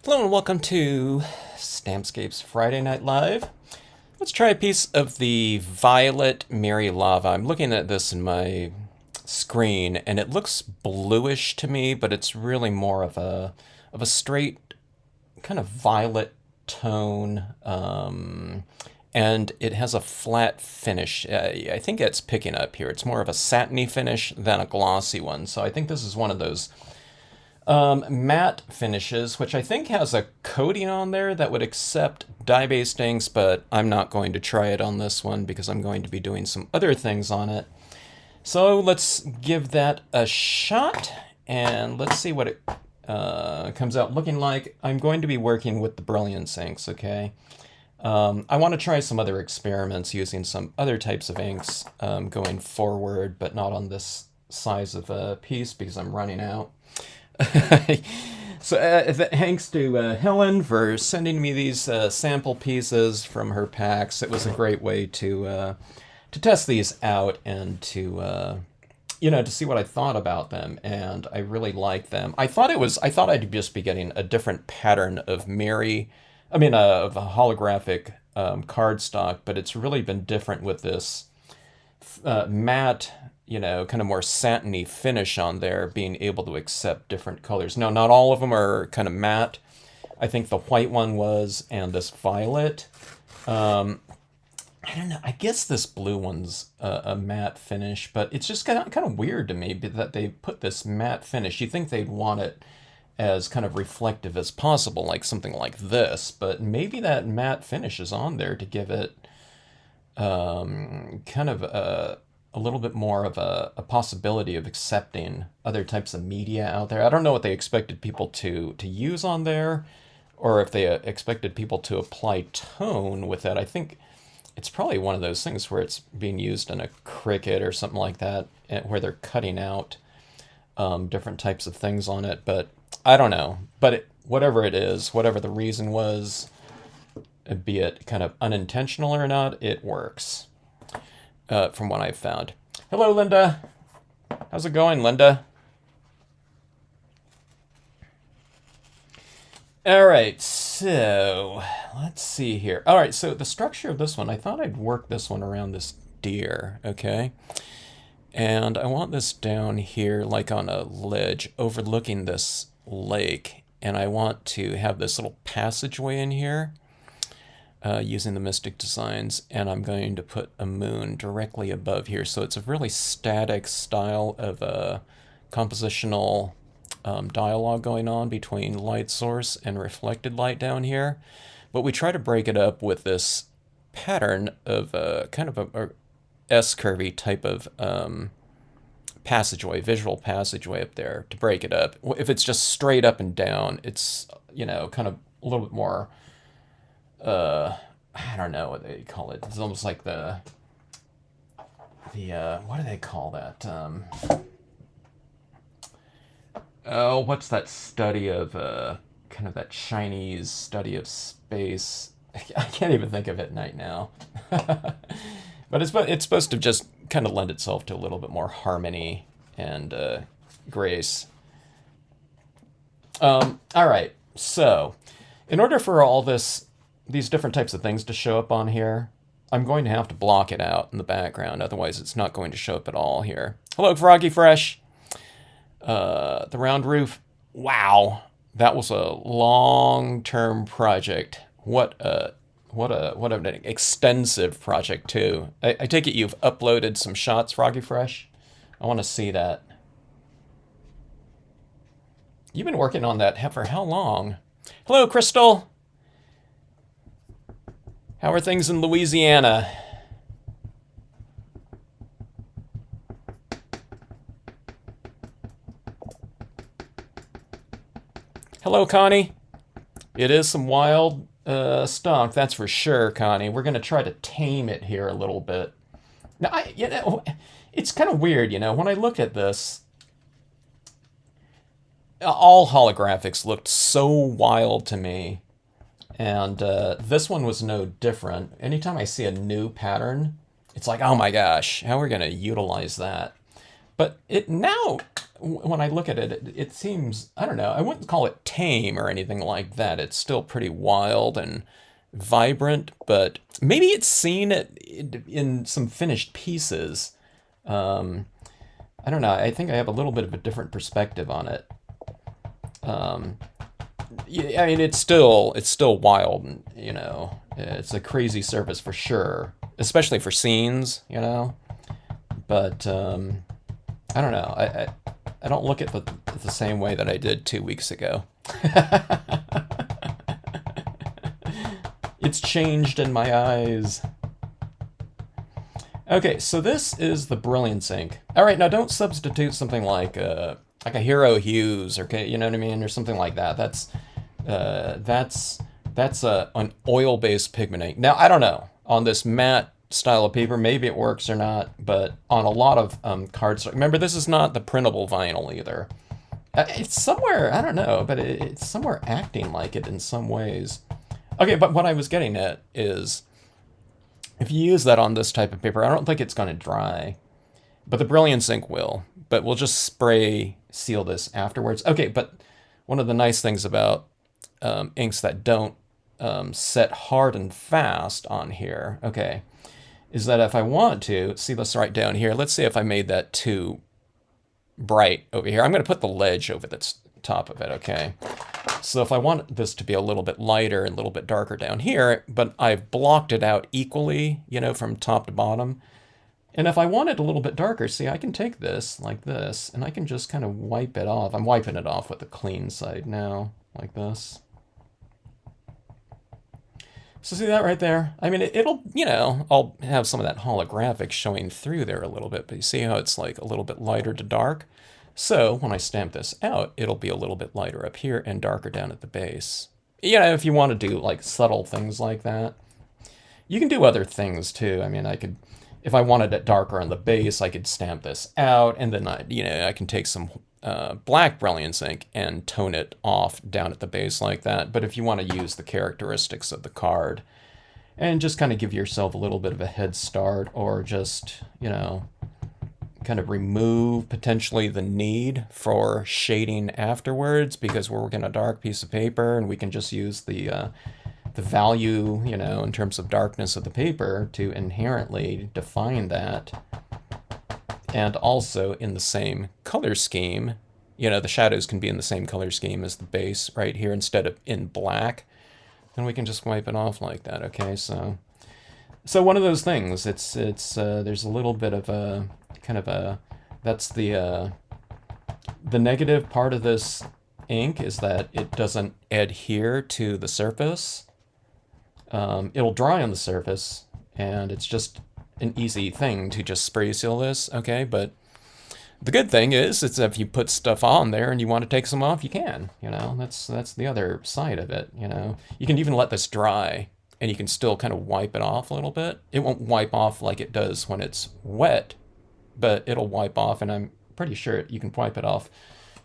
Hello and welcome to Stampscapes Friday Night Live. Let's try a piece of the violet Mirri Lava. I'm looking at this in my screen and it looks bluish to me, but it's really more of a straight kind of violet tone. And it has a flat finish. I think it's picking up here. It's more of a satiny finish than a glossy one. So I think this is one of those matte finishes, which I think has a coating on there that would accept dye-based inks, but I'm not going to try it on this one because I'm going to be doing some other things on it. So let's give that a shot and let's see what it comes out looking like. I'm going to be working with the Brilliance inks, okay? I want to try some other experiments using some other types of inks going forward, but not on this size of a piece because I'm running out. So thanks to Helen for sending me these sample pieces from her packs. It was a great way to test these out and to to see what I thought about them, and I really like them. I thought I'd just be getting a different pattern of of a holographic cardstock, but it's really been different with this matte, kind of more satiny finish on there, being able to accept different colors. Now, not all of them are kind of matte. I think the white one was, and this violet. I don't know. I guess this blue one's a matte finish, but it's just kind of weird to me that they put this matte finish. You think they'd want it as kind of reflective as possible, like something like this, but maybe that matte finish is on there to give it kind of a little bit more of a possibility of accepting other types of media out there. I don't know what they expected people to use on there, or if they expected people to apply tone with it. I think it's probably one of those things where it's being used in a Cricut or something like that, where they're cutting out different types of things on it. But I don't know. But whatever it is, whatever the reason was, be it kind of unintentional or not, it works. From what I've found. Hello, Linda. How's it going, Linda? All right, so let's see here. All right, so the structure of this one, I thought I'd work this one around this deer, okay? And I want this down here like on a ledge overlooking this lake, and I want to have this little passageway in here. Using the Mystic Designs, and I'm going to put a moon directly above here. So it's a really static style of compositional dialogue going on between light source and reflected light down here. But we try to break it up with this pattern of kind of a S-curvy type of passageway, visual passageway up there to break it up. If it's just straight up and down, it's, kind of a little bit more I don't know what they call it. It's almost like the what do they call that? Oh, what's that study of kind of that Chinese study of space? I can't even think of it right now. But it's supposed to just kind of lend itself to a little bit more harmony and grace. All right, so in order for all these different types of things to show up on here, I'm going to have to block it out in the background, otherwise it's not going to show up at all here. Hello, Froggy Fresh. The round roof. Wow, that was a long-term project. What an extensive project too. I take it you've uploaded some shots, Froggy Fresh? I want to see that. You've been working on that for how long? Hello, Crystal. How are things in Louisiana? Hello, Connie. It is some wild stock, that's for sure, Connie. We're going to try to tame it here a little bit. Now, it's kind of weird, when I look at this, all holographics looked so wild to me. And this one was no different. Anytime I see a new pattern, it's like, oh my gosh, how are we going to utilize that? But it now when I look at it, it seems, I don't know, I wouldn't call it tame or anything like that. It's still pretty wild and vibrant, but maybe it's seen it in some finished pieces. Um, I don't know. I think I have a little bit of a different perspective on it. Um, yeah, I mean, it's still wild, and it's a crazy surface for sure, especially for scenes, But I don't know. I don't look at the same way that I did 2 weeks ago. It's changed in my eyes. Okay, so this is the Brilliance ink. All right, now don't substitute something like a Hero Hues, or you know what I mean, or something like that. That's an oil-based pigment ink. Now I don't know on this matte style of paper, maybe it works or not, but on a lot of cardstock. Remember, this is not the printable vinyl either. It's somewhere, I don't know, but it's somewhere acting like it in some ways. Okay, but what I was getting at is, if you use that on this type of paper, I don't think it's going to dry, but the Brilliance ink will. But we'll just spray seal this afterwards. Okay, but one of the nice things about inks that don't set hard and fast on here, okay, is that if I want to, see this right down here, let's say if I made that too bright over here, I'm going to put the ledge over the top of it, okay? So if I want this to be a little bit lighter and a little bit darker down here, but I've blocked it out equally, from top to bottom. And if I want it a little bit darker, see, I can take this like this, and I can just kind of wipe it off. I'm wiping it off with the clean side now, like this. So see that right there? I mean, it'll, I'll have some of that holographic showing through there a little bit, but you see how it's like a little bit lighter to dark? So when I stamp this out, it'll be a little bit lighter up here and darker down at the base. If you want to do like subtle things like that. You can do other things too. I mean, if I wanted it darker on the base, I could stamp this out, and then I can take some black Brilliance ink and tone it off down at the base like that. But if you want to use the characteristics of the card and just kind of give yourself a little bit of a head start, or just, kind of remove potentially the need for shading afterwards, because we're working a dark piece of paper and we can just use the value, in terms of darkness of the paper to inherently define that. And also in the same color scheme, the shadows can be in the same color scheme as the base right here instead of in black. Then we can just wipe it off like that, okay? So one of those things, it's there's a little bit of a kind of a, that's the negative part of this ink, is that it doesn't adhere to the surface. It'll dry on the surface, and it's just an easy thing to just spray seal this, okay? But the good thing is, it's if you put stuff on there and you want to take some off, you can, that's the other side of it, You can even let this dry, and you can still kind of wipe it off a little bit. It won't wipe off like it does when it's wet, but it'll wipe off, and I'm pretty sure you can wipe it off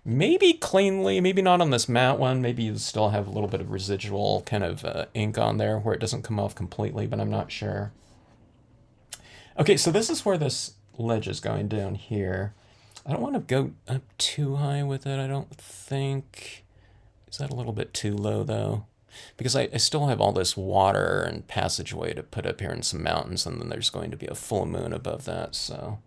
maybe cleanly, maybe not on this matte one. Maybe you still have a little bit of residual kind of ink on there where it doesn't come off completely, but I'm not sure. Okay, so this is where this ledge is going down here. I don't want to go up too high with it, I don't think. Is that a little bit too low, though? Because I still have all this water and passageway to put up here in some mountains, and then there's going to be a full moon above that, so...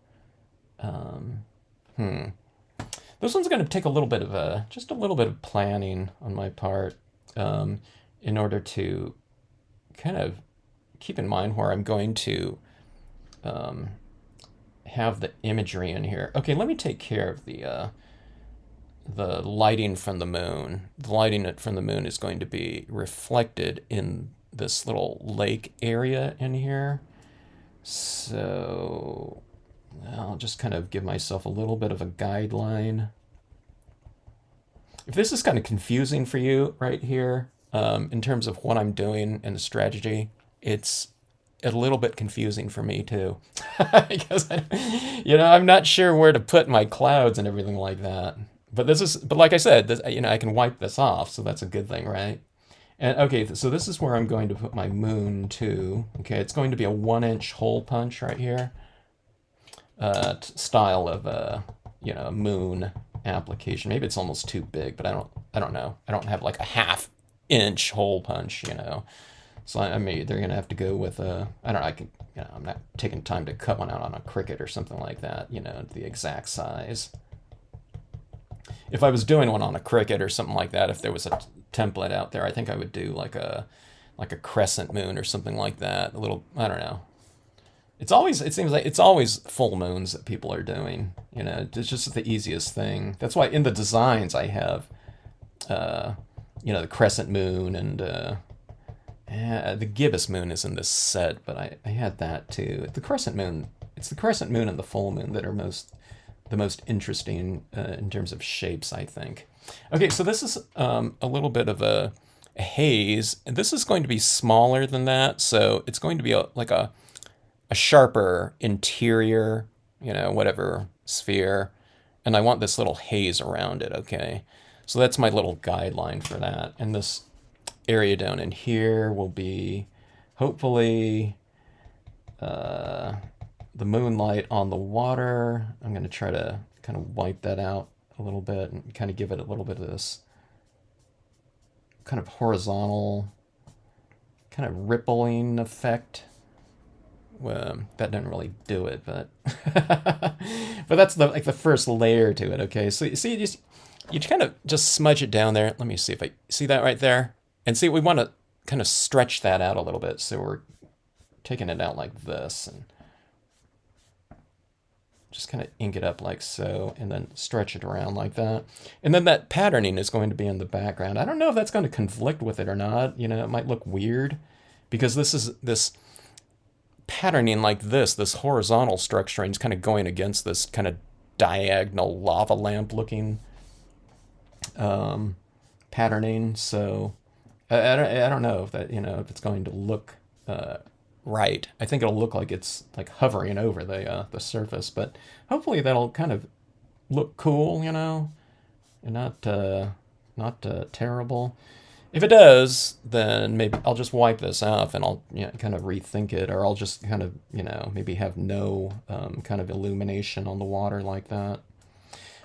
This one's going to take a little bit of just a little bit of planning on my part, in order to kind of keep in mind where I'm going to have the imagery in here. Okay, let me take care of the lighting from the moon. The lighting from the moon is going to be reflected in this little lake area in here. So I'll just kind of give myself a little bit of a guideline. If this is kind of confusing for you right here, in terms of what I'm doing and the strategy, it's a little bit confusing for me too. Because I'm not sure where to put my clouds and everything like that. But like I said, this, I can wipe this off, so that's a good thing, right? And okay, so this is where I'm going to put my moon too. Okay, it's going to be a 1-inch hole punch right here. Style of moon application. Maybe it's almost too big, but I don't know. I don't have like a half-inch hole punch, you know. So I mean, they're gonna have to go with a. I don't know. I can. You know, I'm not taking time to cut one out on a Cricut or something like that. You know, the exact size. If I was doing one on a Cricut or something like that, if there was a template out there, I think I would do like a crescent moon or something like that. A little. I don't know. It seems like it's always full moons that people are doing. You know, it's just the easiest thing. That's why in the designs I have, you know, the crescent moon and the gibbous moon is in this set, but I had that too. The crescent moon, it's the crescent moon and the full moon that are the most interesting in terms of shapes, I think. Okay, so this is a little bit of a haze. And this is going to be smaller than that, so it's going to be like a sharper interior, you know, whatever sphere. And I want this little haze around it, okay? So that's my little guideline for that. And this area down in here will be, hopefully, the moonlight on the water. I'm going to try to kind of wipe that out a little bit and kind of give it a little bit of this kind of horizontal, kind of rippling effect. Well, that didn't really do it, but but that's like the first layer to it. Okay, so you see, you kind of just smudge it down there. Let me see if I see that right there, and see we want to kind of stretch that out a little bit. So we're taking it out like this, and just kind of ink it up like so, and then stretch it around like that. And then that patterning is going to be in the background. I don't know if that's going to conflict with it or not. You know, it might look weird because this patterning like this horizontal structuring is kind of going against this kind of diagonal lava lamp looking patterning. So I don't know if that, you know, if it's going to look right. I think it'll look like it's like hovering over the surface, but hopefully that'll kind of look cool, you know, and not terrible. If it does, then maybe I'll just wipe this off and I'll, you know, kind of rethink it, or I'll just kind of, you know, maybe have no kind of illumination on the water like that,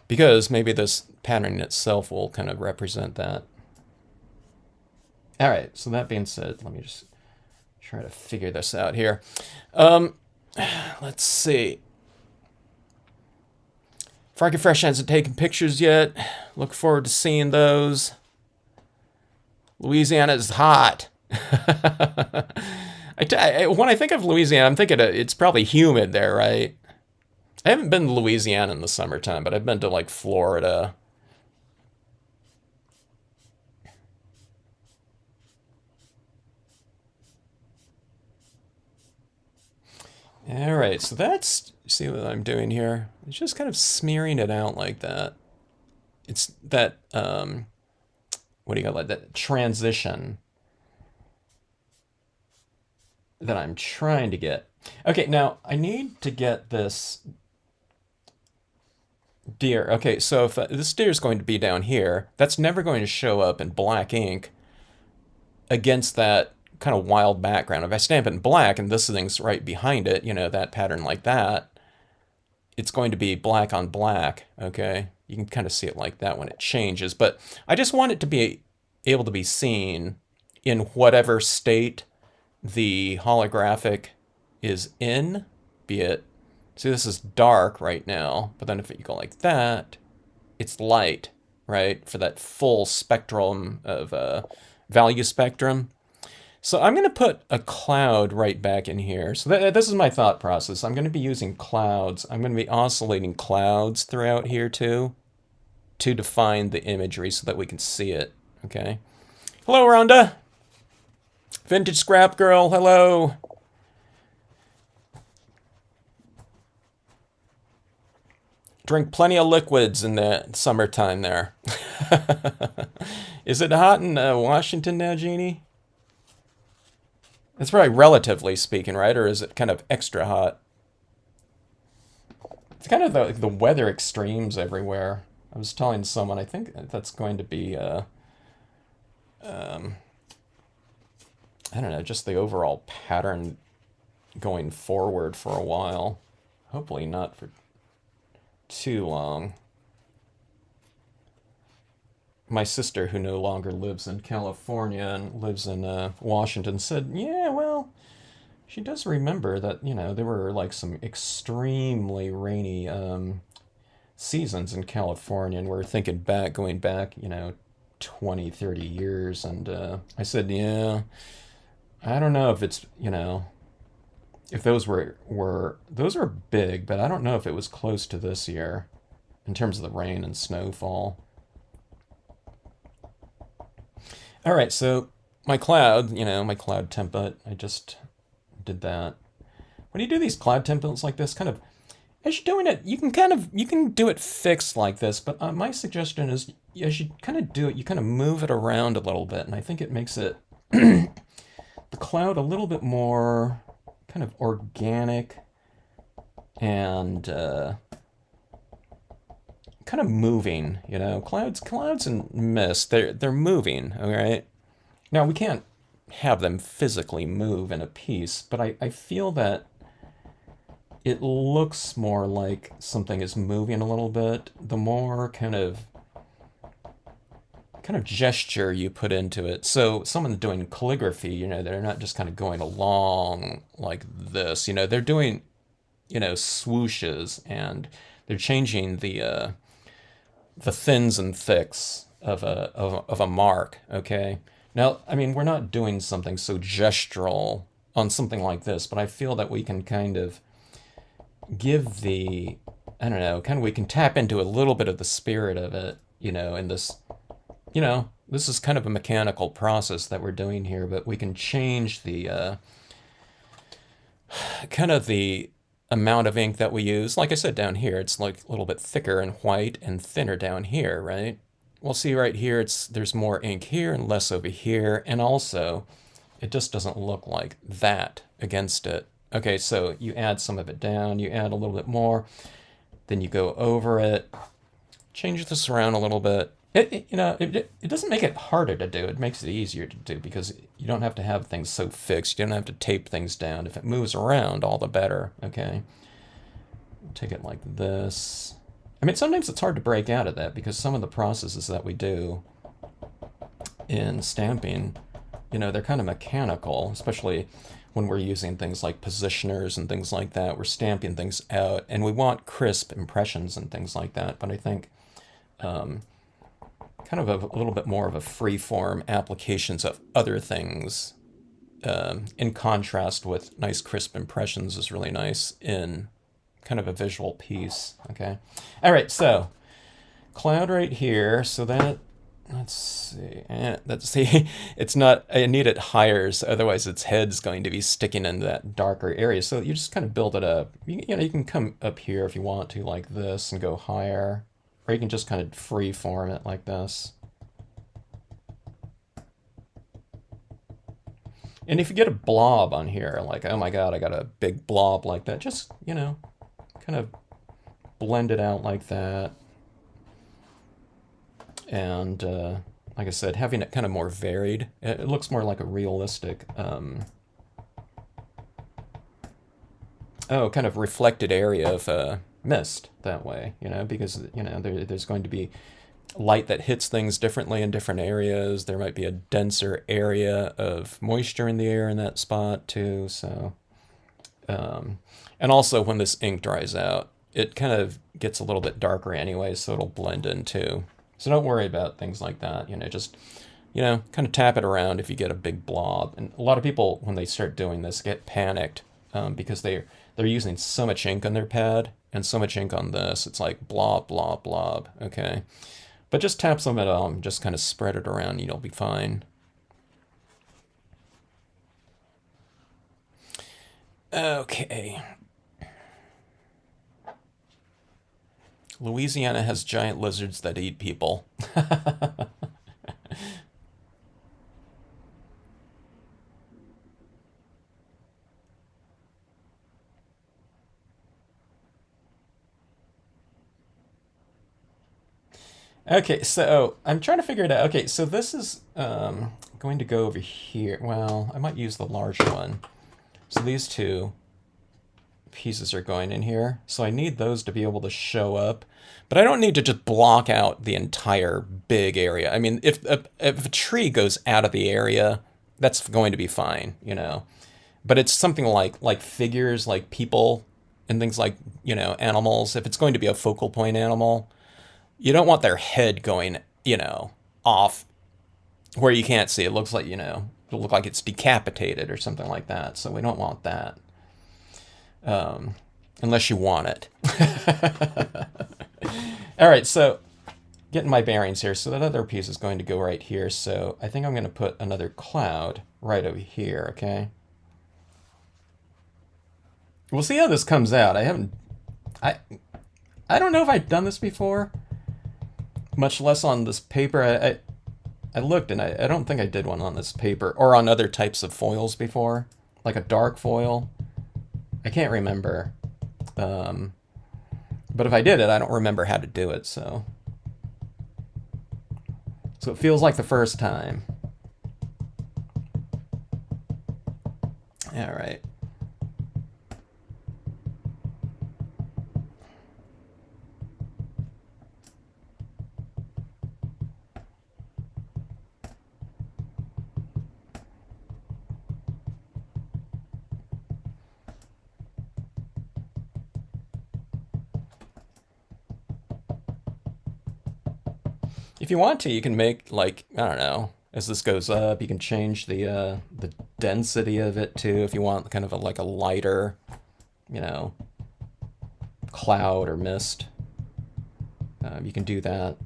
because maybe this pattern itself will kind of represent that. All right, so that being said, let me just try to figure this out here. Let's see. Froggy Fresh hasn't taken pictures yet. Look forward to seeing those. Louisiana is hot. When I think of Louisiana, I'm thinking it's probably humid there, right? I haven't been to Louisiana in the summertime, but I've been to like Florida. All right, so that's, see what I'm doing here? It's just kind of smearing it out like that. It's that, what do you call it? That transition that I'm trying to get. Okay, now I need to get this deer. Okay, so if this deer is going to be down here, that's never going to show up in black ink against that kind of wild background. If I stamp it in black and this thing's right behind it, you know, that pattern like that, it's going to be black on black, okay? You can kind of see it like that when it changes, but I just want it to be able to be seen in whatever state the holographic is in, be it, see this is dark right now, but then if you go like that, it's light, right? For that full spectrum of value spectrum. So I'm going to put a cloud right back in here. So this is my thought process. I'm going to be using clouds. I'm going to be oscillating clouds throughout here too to define the imagery so that we can see it. Okay. Hello, Rhonda. Vintage Scrap Girl, hello. Drink plenty of liquids in the summertime there. Is it hot in Washington now, Jeannie? It's probably relatively speaking, right? Or is it kind of extra hot? It's kind of the weather extremes everywhere. I was telling someone, I think that's going to be, I don't know, just the overall pattern going forward for a while. Hopefully not for too long. my sister, who no longer lives in California and lives in Washington, said, yeah, well, she does remember that, there were like some extremely rainy seasons in California, and we're thinking back, going back, 20, 30 years. And I said, yeah, I don't know if it's, if those were big, but I don't know if it was close to this year in terms of the rain and snowfall. All right, so my cloud template, I just did that. When you do these cloud templates like this, kind of as you're doing it, you can do it fixed like this, but my suggestion is as you kind of do it, you kind of move it around a little bit, and I think it makes it the cloud a little bit more kind of organic and kind of moving. Clouds and mist, they're moving. All right. Now we can't have them physically move in a piece, but I feel that it looks more like something is moving a little bit. The more kind of gesture you put into it. So someone doing calligraphy, they're not just kind of going along like this. They're doing, swooshes, and they're changing the thins and thicks of a mark. Okay. Now, I mean, we're not doing something so gestural on something like this, but I feel that we can kind of give I don't know, we can tap into a little bit of the spirit of it, in this, this is kind of a mechanical process that we're doing here, but we can change the, kind of the amount of ink that we use. Like I said, down here, it's like a little bit thicker and white and thinner down here, right? We'll see right here, there's more ink here and less over here, and also it just doesn't look like that against it. Okay, so you add some of it down, you add a little bit more, then you go over it, change this around a little bit. It doesn't make it harder to do, it makes it easier to do, because you don't have to have things so fixed, you don't have to tape things down. If it moves around, all the better, okay? Take it like this. I mean, sometimes it's hard to break out of that, because some of the processes that we do in stamping, they're kind of mechanical, especially when we're using things like positioners and things like that. We're stamping things out, and we want crisp impressions and things like that. But I think kind of a little bit more of a free-form applications of other things in contrast with nice crisp impressions is really nice in kind of a visual piece. Okay. All right, so cloud right here. So that, let's see, it's not, I need it higher, so otherwise its head's going to be sticking in that darker area. So you just kind of build it up. You can come up here if you want to, like this, and go higher, or you can just kind of free form it like this. And if you get a blob on here, like, oh my God, I got a big blob like that, just, kind of blend it out like that. And like I said, having it kind of more varied, it looks more like a realistic, kind of reflected area of mist that way, because, there's going to be light that hits things differently in different areas. There might be a denser area of moisture in the air in that spot too. So, and also when this ink dries out, it kind of gets a little bit darker anyway, so it'll blend in too. So don't worry about things like that. Just, kind of tap it around if you get a big blob. And a lot of people, when they start doing this, get panicked because they're using so much ink on their pad and so much ink on this. It's like blob, blob, blob. Okay. But just tap some of it on, just kind of spread it around, you'll be fine. Okay. Louisiana has giant lizards that eat people. Okay, so I'm trying to figure it out. Okay, so this is going to go over here. Well, I might use the larger one. So these two pieces are going in here. So I need those to be able to show up. But I don't need to just block out the entire big area. I mean, if a tree goes out of the area, that's going to be fine, you know. But it's something like figures, like people and things like, you know, animals. If it's going to be a focal point animal, you don't want their head going, you know, off where you can't see. It looks like, you know, it'll look like it's decapitated or something like that. So we don't want that. Unless you want it. All right, so getting my bearings here. So that other piece is going to go right here. So I think I'm going to put another cloud right over here, okay? We'll see how this comes out. I don't know if I've done this before, much less on this paper. I looked and I don't think I did one on this paper or on other types of foils before, like a dark foil. I can't remember. But if I did it, I don't remember how to do it, so it feels like the first time. All right. If you want to, you can make, like, I don't know, as this goes up, you can change the density of it too. If you want kind of like a lighter, you know, cloud or mist, you can do that.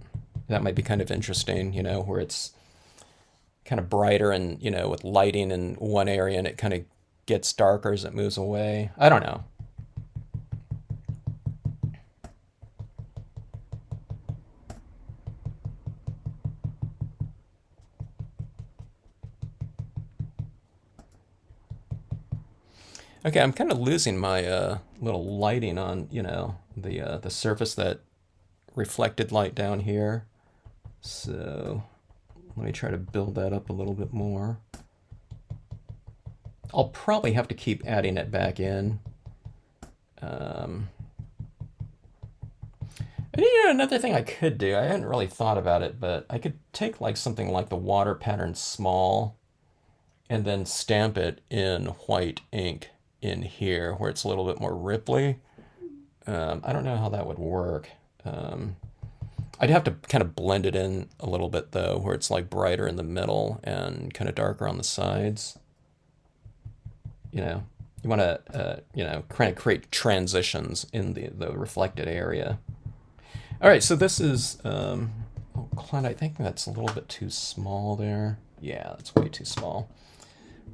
That might be kind of interesting, you know, where it's kind of brighter and, you know, with lighting in one area and it kind of gets darker as it moves away. I don't know. Okay, I'm kind of losing my little lighting on, you know, the surface, that reflected light down here. So let me try to build that up a little bit more. I'll probably have to keep adding it back in. And you know, another thing I could do, I hadn't really thought about it, but I could take like something like the water pattern small and then stamp it in white ink in here where it's a little bit more ripply. I don't know how that would work. I'd have to kind of blend it in a little bit though, where it's like brighter in the middle and kind of darker on the sides. You know, you want to, you know, kind of create transitions in the reflected area. All right, so this is, oh, Cloud, I think that's a little bit too small there. Yeah, that's way too small.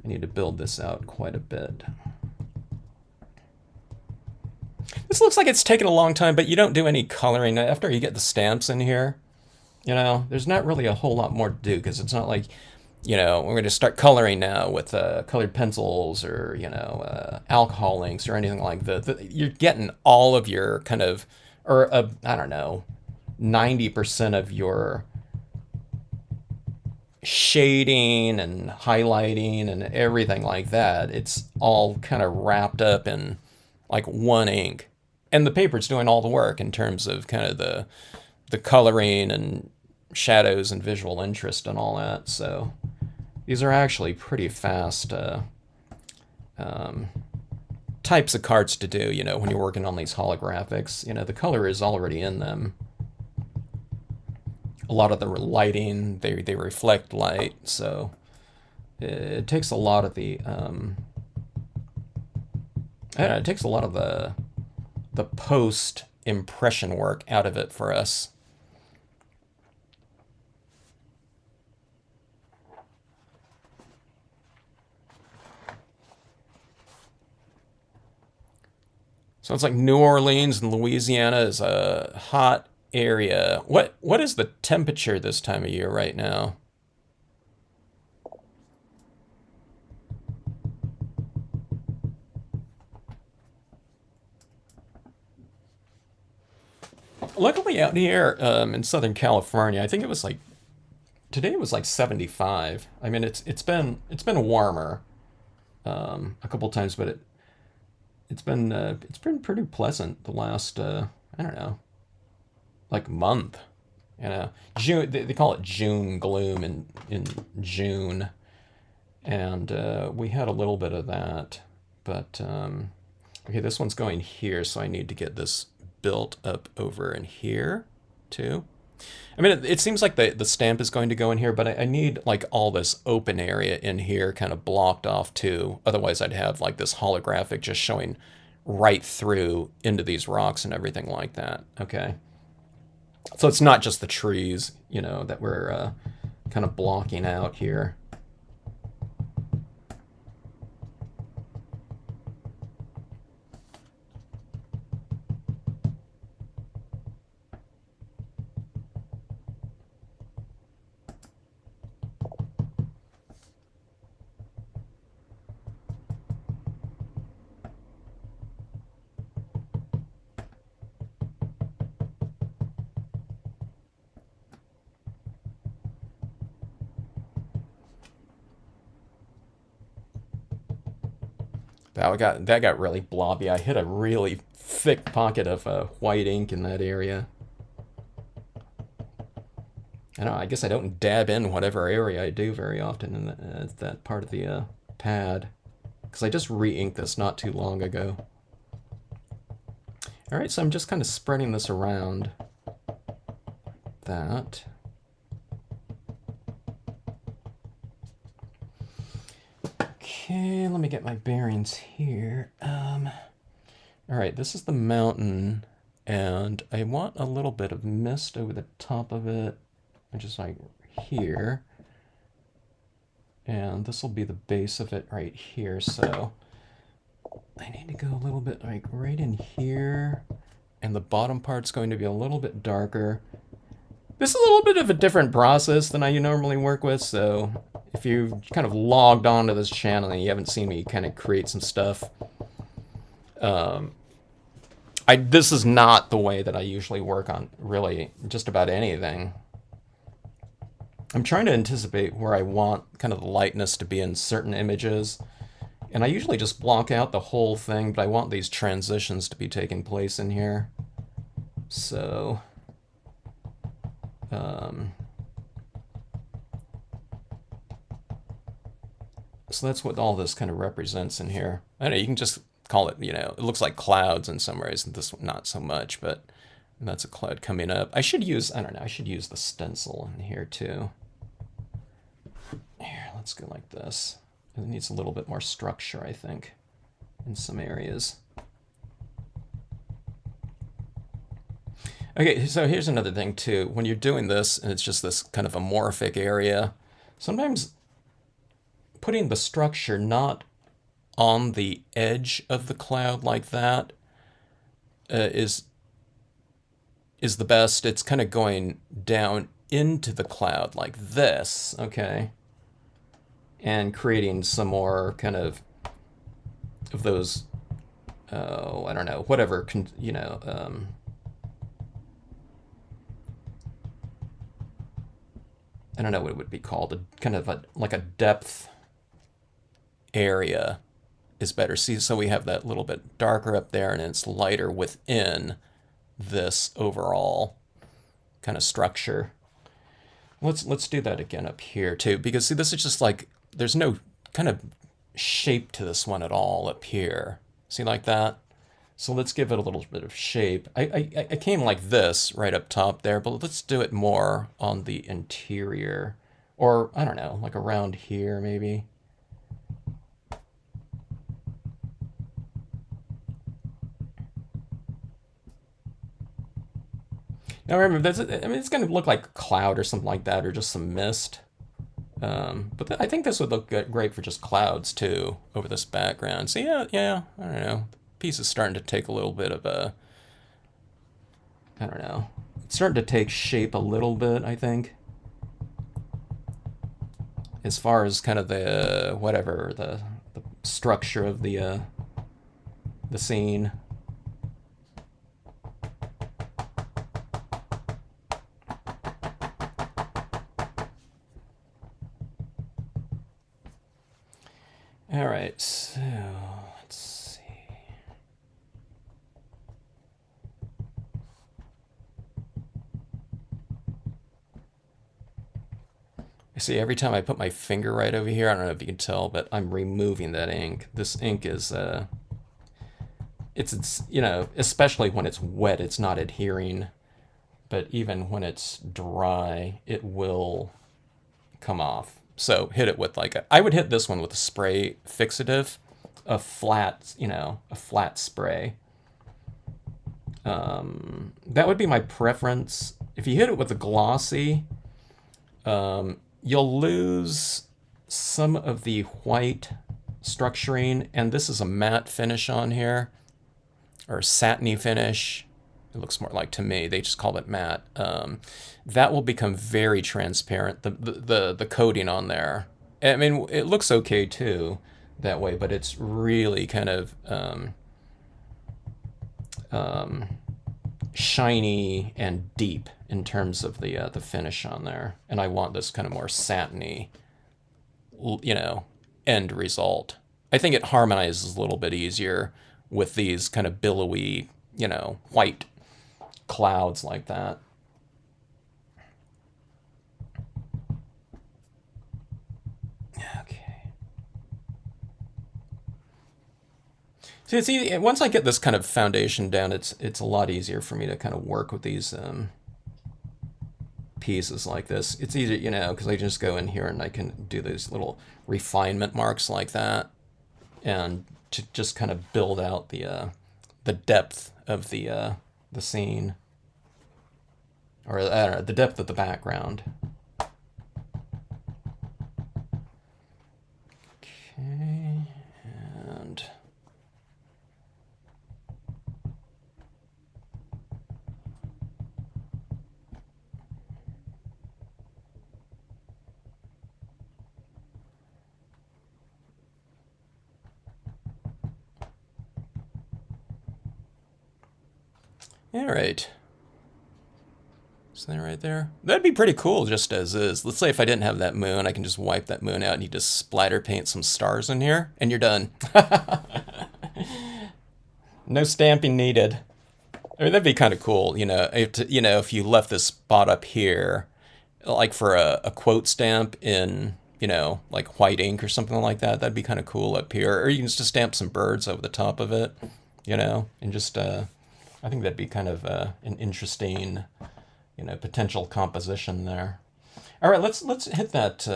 I need to build this out quite a bit. This looks like it's taken a long time, but you don't do any coloring. After you get the stamps in here, you know, there's not really a whole lot more to do because it's not like, you know, we're going to start coloring now with colored pencils or, you know, alcohol inks or anything like that. You're getting all of your kind of, or I don't know, 90% of your shading and highlighting and everything like that. It's all kind of wrapped up in like one ink, and the paper's doing all the work in terms of kind of the coloring and shadows and visual interest and all that. So these are actually pretty fast types of cards to do, you know, when you're working on these holographics. You know, the color is already in them. A lot of the lighting, they reflect light, so it takes a lot of the I don't know, it takes a lot of the post impression work out of it for us. So it's like New Orleans and Louisiana is a hot area. What is the temperature this time of year right now? Luckily out here in Southern California, I think it was like today it was like 75. I mean it's been warmer a couple times, but it's been pretty pleasant the last I don't know, like month. You know, June they call it June gloom in June, and we had a little bit of that, but okay, this one's going here, so I need to get this built up over in here too. I mean, it seems like the stamp is going to go in here, but I need like all this open area in here kind of blocked off too. Otherwise, I'd have like this holographic just showing right through into these rocks and everything like that. Okay. So it's not just the trees, you know, that we're kind of blocking out here. That got really blobby. I hit a really thick pocket of white ink in that area. I don't know, I guess I don't dab in whatever area I do very often in that part of the pad, because I just re-inked this not too long ago. All right, so I'm just kind of spreading this around that. Okay, let me get my bearings here. All right, this is the mountain, and I want a little bit of mist over the top of it, which is like here. And this will be the base of it right here, so I need to go a little bit like right in here, and the bottom part's going to be a little bit darker. This is a little bit of a different process than I normally work with, so if you've kind of logged onto this channel and you haven't seen me kind of create some stuff, this is not the way that I usually work on really just about anything. I'm trying to anticipate where I want kind of the lightness to be in certain images, and I usually just block out the whole thing, but I want these transitions to be taking place in here. So so that's what all this kind of represents in here. I don't know, you can just call it, you know, it looks like clouds in some ways, and this one not so much, but that's a cloud coming up. I should use, I don't know, I should use the stencil in here too. Here, let's go like this. It needs a little bit more structure, I think, in some areas. Okay, so here's another thing too. When you're doing this, and it's just this kind of amorphic area, sometimes putting the structure not on the edge of the cloud like that is the best. It's kind of going down into the cloud like this, okay? And creating some more kind of those, oh, I don't know, whatever, you know, I don't know what it would be called, kind of like a depth area is better. See, so we have that little bit darker up there, and it's lighter within this overall kind of structure. Let's do that again up here too, because see, this is just like, there's no kind of shape to this one at all up here. See, like that? So let's give it a little bit of shape. I came like this right up top there, but let's do it more on the interior, or I don't know, like around here maybe. Now remember, I mean, it's going to look like a cloud or something like that, or just some mist. But I think this would look great for just clouds too, over this background. So yeah, I don't know. The piece is starting to take a little bit of a, I don't know. It's starting to take shape a little bit, I think. As far as kind of the, whatever, the structure of the scene. All right, so let's see. See, every time I put my finger right over here, I don't know if you can tell, but I'm removing that ink. This ink is, it's you know, especially when it's wet, it's not adhering. But even when it's dry, it will come off. So hit it with like I would hit this one with a spray fixative, a flat, you know, a flat spray. That would be my preference. If you hit it with a glossy, you'll lose some of the white structuring, and this is a matte finish on here, or satiny finish. It looks more like, to me, they just call it matte. That will become very transparent, the coating on there. I mean, it looks okay too that way, but it's really kind of shiny and deep in terms of the finish on there. And I want this kind of more satiny, you know, end result. I think it harmonizes a little bit easier with these kind of billowy, you know, white clouds like that. Okay. See, it's easy. Once I get this kind of foundation down, it's a lot easier for me to kind of work with these pieces like this. It's easy, you know, because I just go in here and I can do these little refinement marks like that, and to just kind of build out the depth of the scene, or I don't know, the depth of the background. Okay, and all right. Is that right there? That'd be pretty cool just as is. Let's say if I didn't have that moon, I can just wipe that moon out and you just splatter paint some stars in here, and you're done. No stamping needed. I mean, that'd be kind of cool, you know, if you left this spot up here, like for a quote stamp in, you know, like white ink or something like that. That'd be kind of cool up here. Or you can just stamp some birds over the top of it, you know, and just, I think that'd be kind of an interesting, you know, potential composition there. All right, let's hit that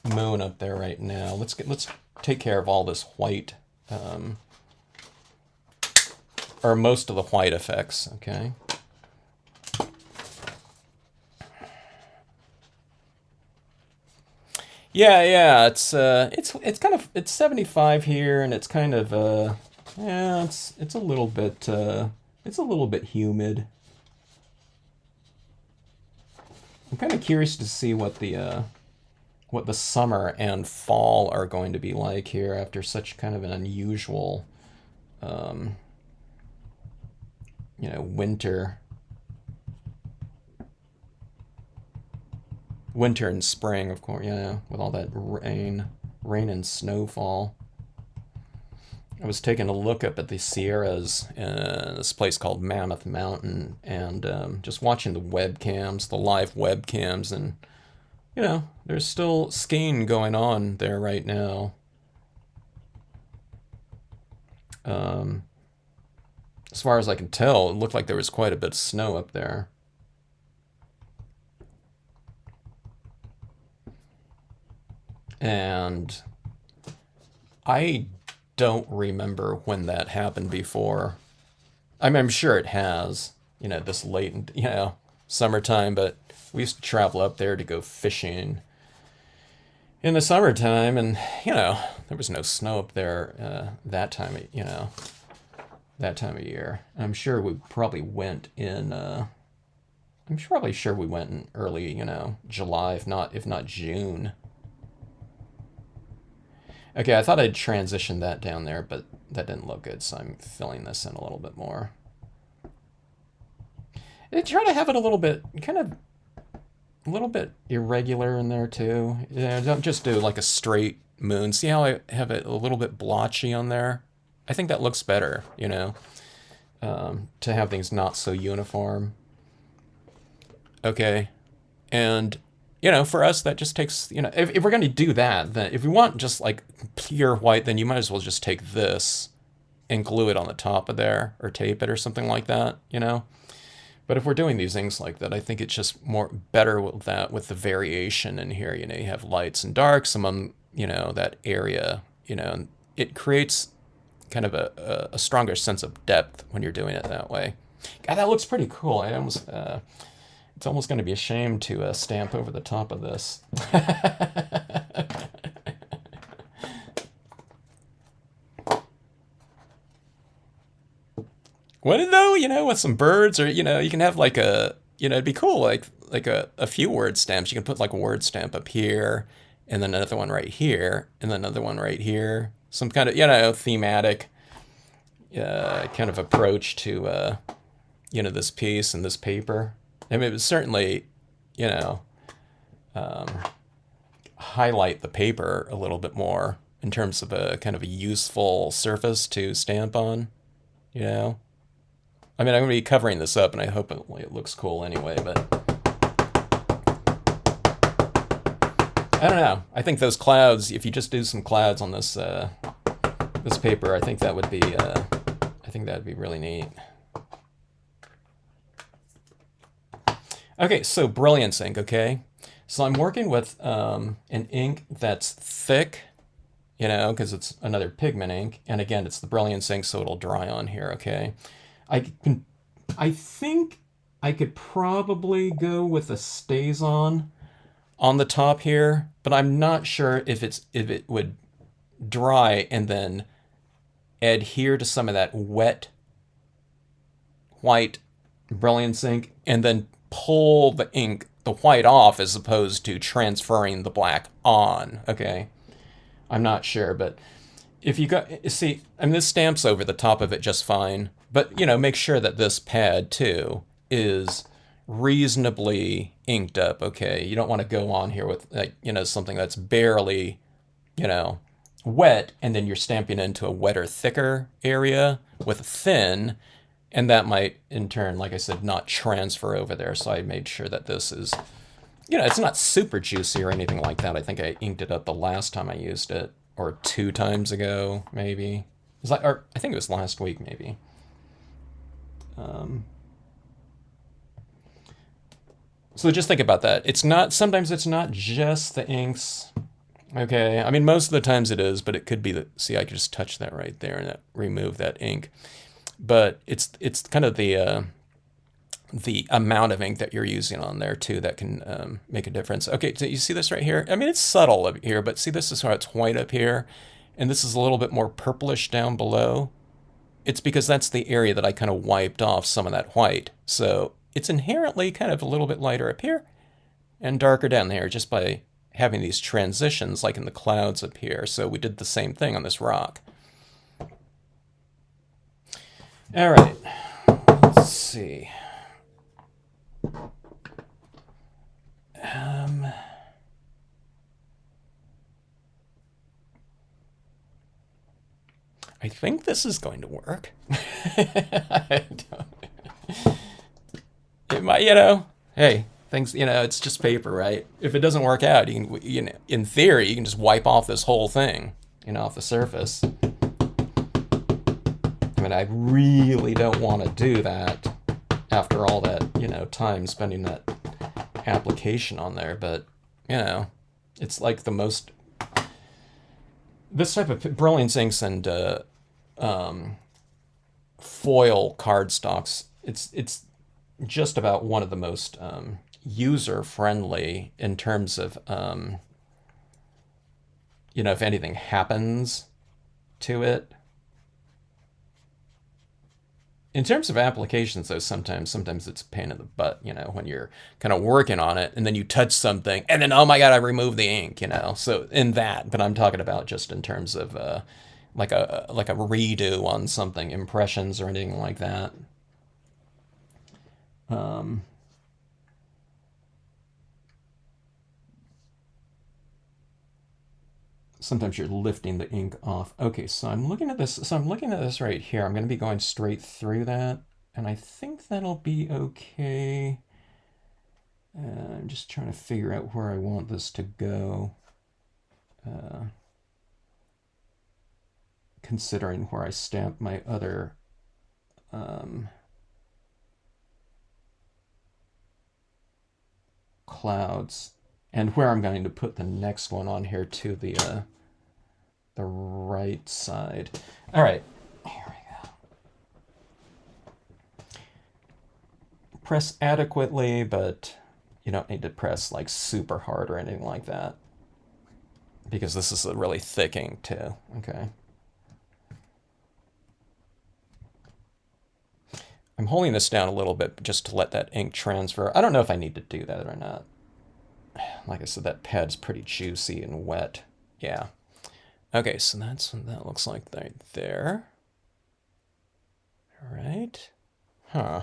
moon up there right now. Let's take care of all this white, or most of the white effects. Okay. Yeah. It's kind of, it's 75 here, and it's kind of yeah, it's a little bit humid. I'm kind of curious to see what the summer and fall are going to be like here after such kind of an unusual, you know, winter and spring, of course, yeah, with all that rain and snowfall. I was taking a look up at the Sierras in this place called Mammoth Mountain, and just watching the webcams, the live webcams, and, you know, there's still skiing going on there right now. As far as I can tell, it looked like there was quite a bit of snow up there. And I don't remember when that happened before. I mean, I'm sure it has, you know, this late, you know, summertime, but we used to travel up there to go fishing in the summertime, and, you know, there was no snow up there that time of, you know, that time of year. I'm sure we probably went in, I'm probably sure we went in early, you know, July, if not June. Okay, I thought I'd transition that down there, but that didn't look good, so I'm filling this in a little bit more. I try to have it a little bit, kind of, a little bit irregular in there too. Yeah, don't just do like a straight moon. See how I have it a little bit blotchy on there? I think that looks better, you know, to have things not so uniform. Okay, and for us, that just takes, if we're going to do that, then if we want just like pure white, then you might as well just take this and glue it on the top of there or tape it or something like that. But if we're doing these things like that, I think it's just more better with that, with the variation in here. You have lights and darks among, that area, and it creates kind of a stronger sense of depth when you're doing it that way. God, that looks pretty cool. It's almost going to be a shame to stamp over the top of this. What though, with some birds, or you can have like it'd be cool, like a few word stamps. You can put like a word stamp up here, and then another one right here, and then another one right here. Some kind of thematic kind of approach to this piece and this paper. I mean, it would certainly um, highlight the paper a little bit more in terms of a kind of a useful surface to stamp on. You know. I mean, I'm going to be covering this up, and I hope it looks cool anyway, but I don't know. I think those clouds, if you just do some clouds on this this paper, I think that would be really neat. Okay, so Brilliance ink, okay? So I'm working with an ink that's thick, because it's another pigment ink, and again, it's the Brilliance ink, so it'll dry on here, okay? I think I could probably go with a StazOn on the top here, but I'm not sure if it would dry and then adhere to some of that wet white Brilliance ink and then pull the white off as opposed to transferring the black on. Okay, I'm not sure, but if you see, I mean, this stamps over the top of it just fine, but make sure that this pad too is reasonably inked up. Okay, you don't want to go on here with something that's barely wet, and then you're stamping into a wetter, thicker area with thin, and that might in turn, like I said, not transfer over there. So I made sure that this is, it's not super juicy or anything like that. I think I inked it up the last time I used it, or 2 times ago, maybe. Or I think it was last week, maybe. So just think about that. Sometimes it's not just the inks. Okay, I mean, most of the times it is, but it could be see, I could just touch that right there and remove that ink. But it's kind of the amount of ink that you're using on there too that can make a difference. Okay, so you see this right here? I mean, it's subtle up here, but see, this is how it's white up here, and this is a little bit more purplish down below. It's because that's the area that I kind of wiped off some of that white. So it's inherently kind of a little bit lighter up here and darker down there just by having these transitions like in the clouds up here. So we did the same thing on this rock. All right, let's see. I think this is going to work. I don't. It might, hey, things, it's just paper, right? If it doesn't work out, you can, in theory, you can just wipe off this whole thing, off the surface. I mean, I really don't want to do that after all that, time spending that application on there, but, it's like the most, this type of Brilliance inks and foil cardstocks, it's just about one of the most user-friendly in terms of, if anything happens to it. In terms of applications, though, sometimes it's a pain in the butt, when you're kind of working on it and then you touch something and then, oh my God, I removed the ink, So in that, but I'm talking about just in terms of like a redo on something, impressions or anything like that. Sometimes you're lifting the ink off. Okay, so I'm looking at this. So I'm looking at this right here. I'm going to be going straight through that, and I think that'll be okay. I'm just trying to figure out where I want this to go. Considering where I stamp my other clouds, and where I'm going to put the next one on here to the right side. All right, here we go. Press adequately, but you don't need to press like super hard or anything like that, because this is a really thick ink too. Okay. I'm holding this down a little bit just to let that ink transfer. I don't know if I need to do that or not. Like I said, that pad's pretty juicy and wet. Yeah. Okay, so that's what that looks like right there. All right. Huh.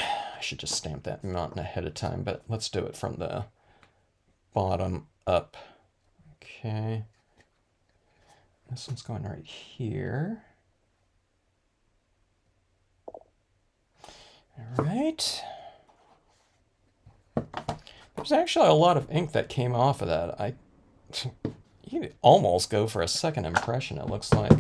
I should just stamp that mountain ahead of time, but let's do it from the bottom up. Okay. This one's going right here. All right. There's actually a lot of ink that came off of that. You could almost go for a second impression, it looks like.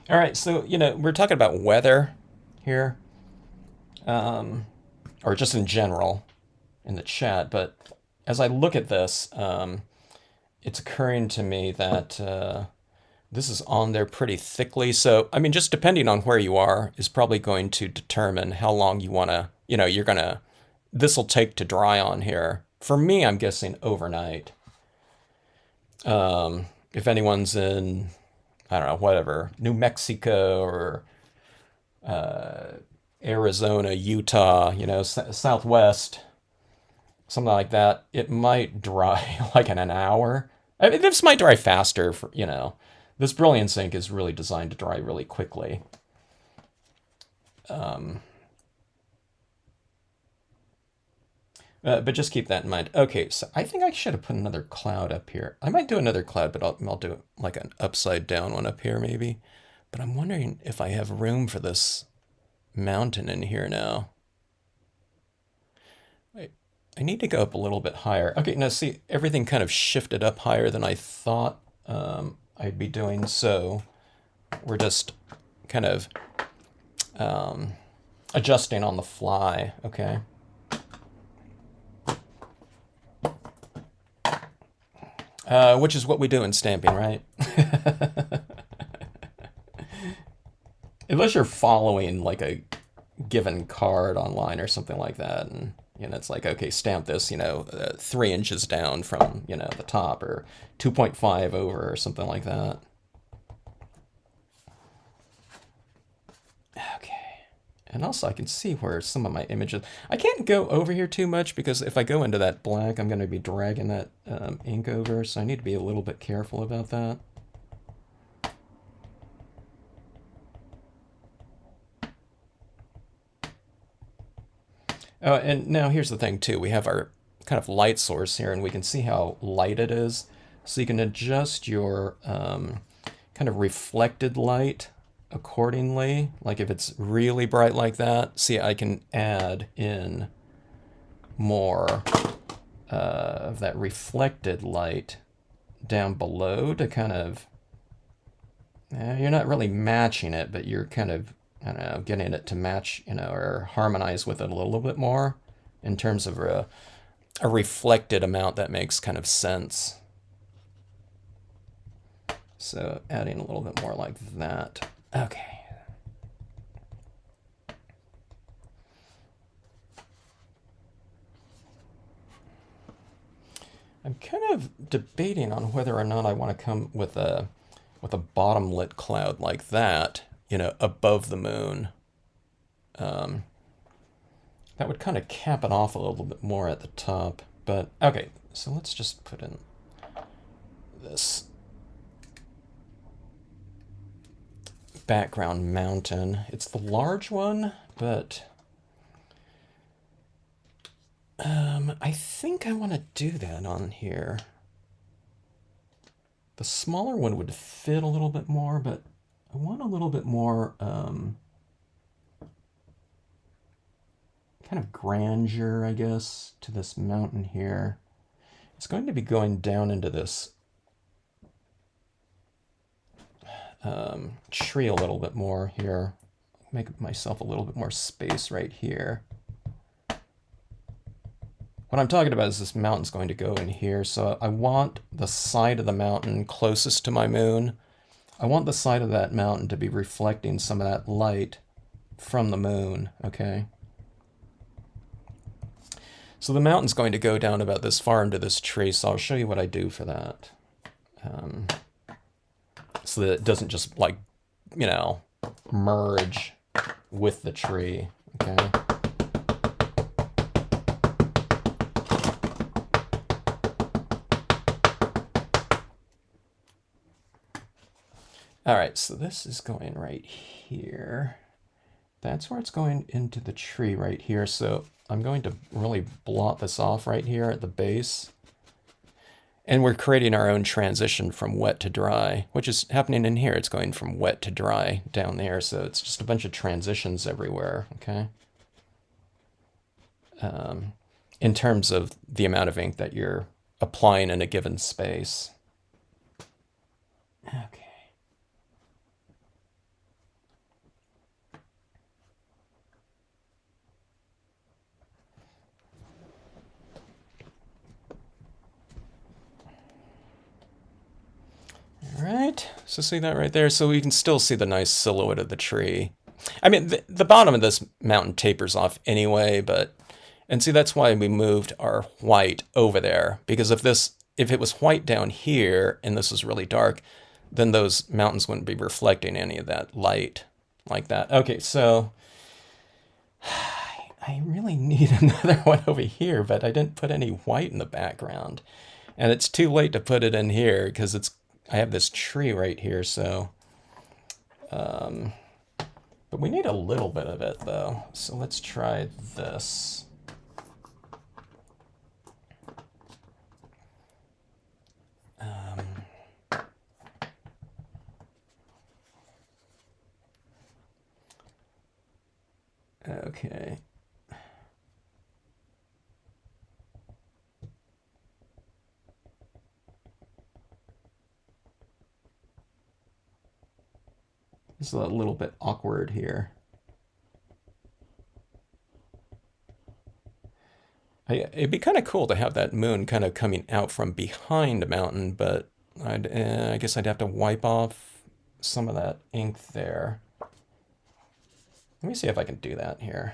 All right, so, we're talking about weather here, or just in general in the chat, but as I look at this, it's occurring to me that this is on there pretty thickly. So, I mean, just depending on where you are is probably going to determine how long you want to, this will take to dry on here. For me, I'm guessing overnight. If anyone's in, I don't know, whatever, New Mexico or Arizona, Utah, Southwest, something like that, it might dry like in an hour. I mean, this might dry faster, This Brilliance ink is really designed to dry really quickly. But just keep that in mind. Okay, so I think I should have put another cloud up here. I might do another cloud, but I'll do like an upside down one up here maybe. But I'm wondering if I have room for this mountain in here now. Wait, I need to go up a little bit higher. Okay, now see, everything kind of shifted up higher than I thought I'd be doing. So we're just kind of adjusting on the fly, okay? Which is what we do in stamping, right? Unless you're following like a given card online or something like that, and it's like, okay, stamp this 3 inches down from the top, or 2.5 over or something like that. Okay. And also I can see where some of my images, I can't go over here too much because if I go into that black, I'm going to be dragging that ink over, so I need to be a little bit careful about that. Oh, and now here's the thing too. We have our kind of light source here, and we can see how light it is. So you can adjust your kind of reflected light accordingly. Like if it's really bright like that, see, I can add in more of that reflected light down below to kind of, you're not really matching it, but you're kind of, I don't know, getting it to match, or harmonize with it a little bit more in terms of a reflected amount that makes kind of sense. So adding a little bit more like that. Okay. I'm kind of debating on whether or not I want to come with a bottom lit cloud like that, you know, above the moon. Um, that would kind of cap it off a little bit more at the top. But okay, so let's just put in this background mountain. It's the large one, but I think I want to do that on here. The smaller one would fit a little bit more, but I want a little bit more kind of grandeur, I guess, to this mountain here. It's going to be going down into this tree a little bit more here. Make myself a little bit more space right here. What I'm talking about is this mountain's going to go in here, so I want the side of the mountain closest to my moon. I want the side of that mountain to be reflecting some of that light from the moon, okay? So the mountain's going to go down about this far into this tree, so I'll show you what I do for that. So that it doesn't just, like, you know, merge with the tree, okay? All right, so this is going right here. That's where it's going into the tree right here. So I'm going to really blot this off right here at the base. And we're creating our own transition from wet to dry, which is happening in here. It's going from wet to dry down there. So it's just a bunch of transitions everywhere, okay? In terms of the amount of ink that you're applying in a given space. Okay. All right, so see that right there? So we can still see the nice silhouette of the tree. I mean, the bottom of this mountain tapers off anyway, but, and see, that's why we moved our white over there, because if it was white down here and this was really dark, then those mountains wouldn't be reflecting any of that light like that. Okay, so I really need another one over here, but I didn't put any white in the background. And it's too late to put it in here because I have this tree right here, so but we need a little bit of it though. So let's try this. Okay. This is a little bit awkward here. It'd be kind of cool to have that moon kind of coming out from behind a mountain, but I guess I'd have to wipe off some of that ink there. Let me see if I can do that here.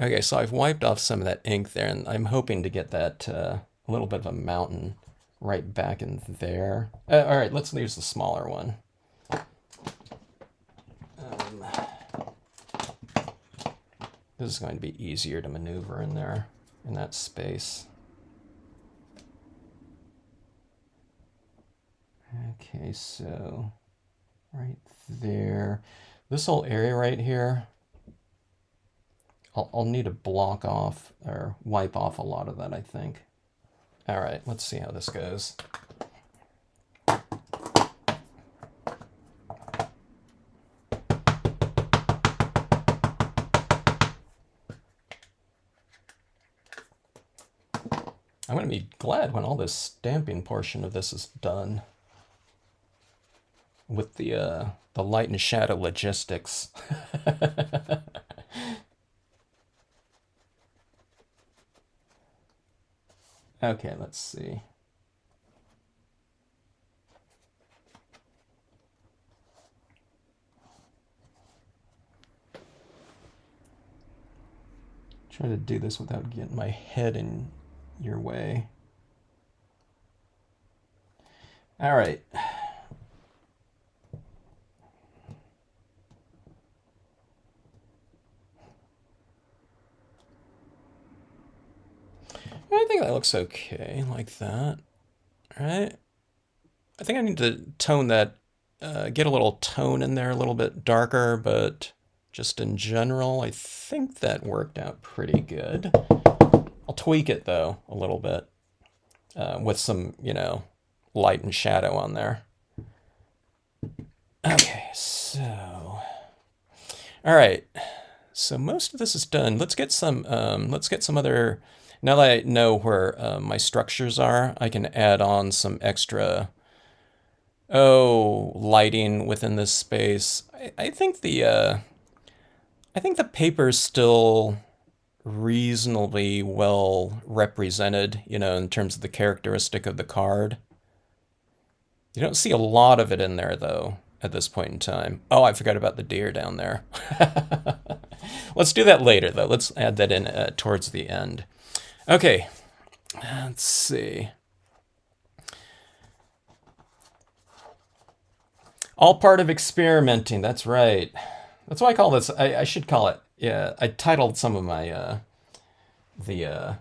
Okay, so I've wiped off some of that ink there, and I'm hoping to get that little bit of a mountain right back in there. All right, let's use the smaller one. This is going to be easier to maneuver in there, in that space. Okay, so right there. This whole area right here, I'll need to block off or wipe off a lot of that, I think. All right, let's see how this goes. I'm going to be glad when all this stamping portion of this is done. with the light and shadow logistics. Okay, let's see. Try to do this without getting my head in your way. All right. I think that looks okay, like that. All right. I think I need to tone that, get a little tone in there, a little bit darker, but just in general, I think that worked out pretty good. I'll tweak it though a little bit with some, light and shadow on there. Okay, so all right. So most of this is done. Let's get some. Let's get some other. Now that I know where my structures are, I can add on some extra. Oh, lighting within this space. I think the. I think the paper's still reasonably well represented. In terms of the characteristic of the card. You don't see a lot of it in there though at this point in time. Oh, I forgot about the deer down there. Let's do that later, though. Let's add that in towards the end. Okay, let's see. All part of experimenting. That's right. That's why I call this. I should call it. Yeah, I titled some of my the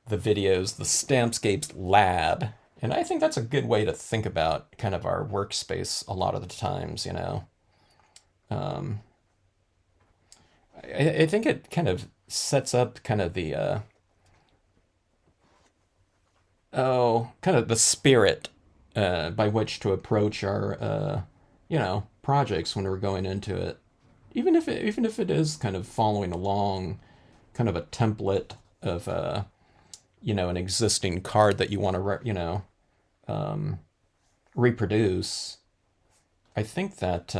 videos the Stampscapes Lab, and I think that's a good way to think about kind of our workspace a lot of the times. I think it kind of sets up kind of the kind of the spirit by which to approach our projects when we're going into it. Even if it is kind of following along kind of a template of an existing card that you want to reproduce. I think that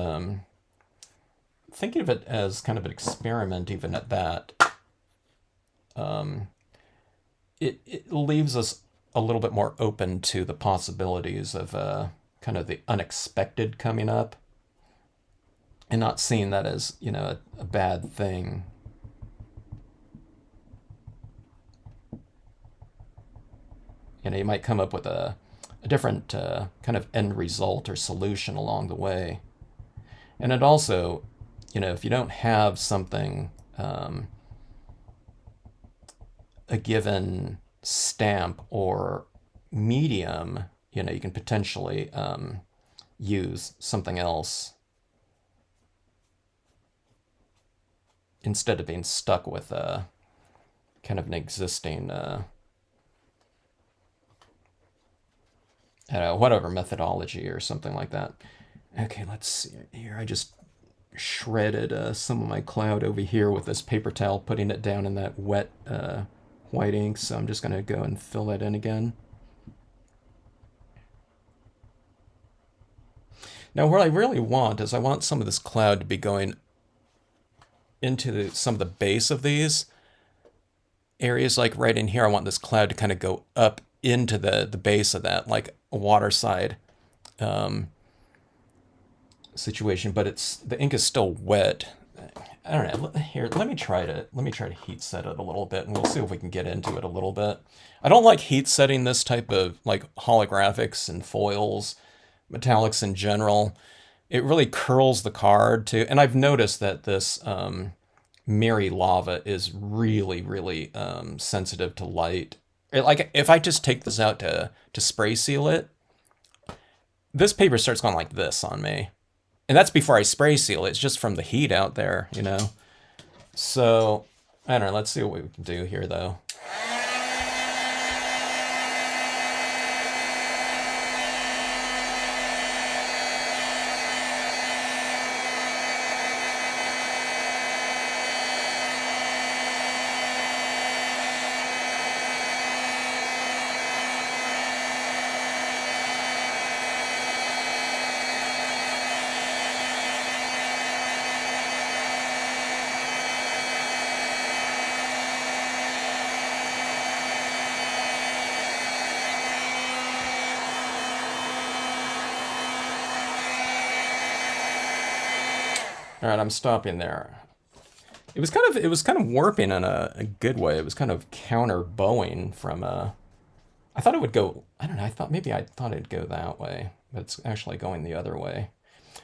thinking of it as kind of an experiment, even at that, it leaves us a little bit more open to the possibilities of kind of the unexpected coming up, and not seeing that as a bad thing. You might come up with a different kind of end result or solution along the way. And it also, if you don't have something, a given stamp or medium, you can potentially use something else instead of being stuck with kind of an existing, whatever methodology or something like that. Okay, let's see here. I just shredded some of my cloud over here with this paper towel, putting it down in that wet white ink. So I'm just going to go and fill that in again. Now, what I really want is I want some of this cloud to be going into some of the base of these areas, like right in here. I want this cloud to kind of go up into the base of that, like a waterside situation, but the ink is still wet. I don't know. Here, let me try to heat set it a little bit, and we'll see if we can get into it a little bit. I don't like heat setting this type of like holographics and foils, metallics in general. It really curls the card too, and I've noticed that this Mirri Lava is really, really sensitive to light. Like if I just take this out to spray seal it, this paper starts going like this on me. And that's before I spray seal it. It's just from the heat out there, So, I don't know. Let's see what we can do here, though. All right, I'm stopping there. It was kind of warping in a good way. It was kind of counter bowing from I thought it would go, I don't know, I thought it'd go that way, but it's actually going the other way.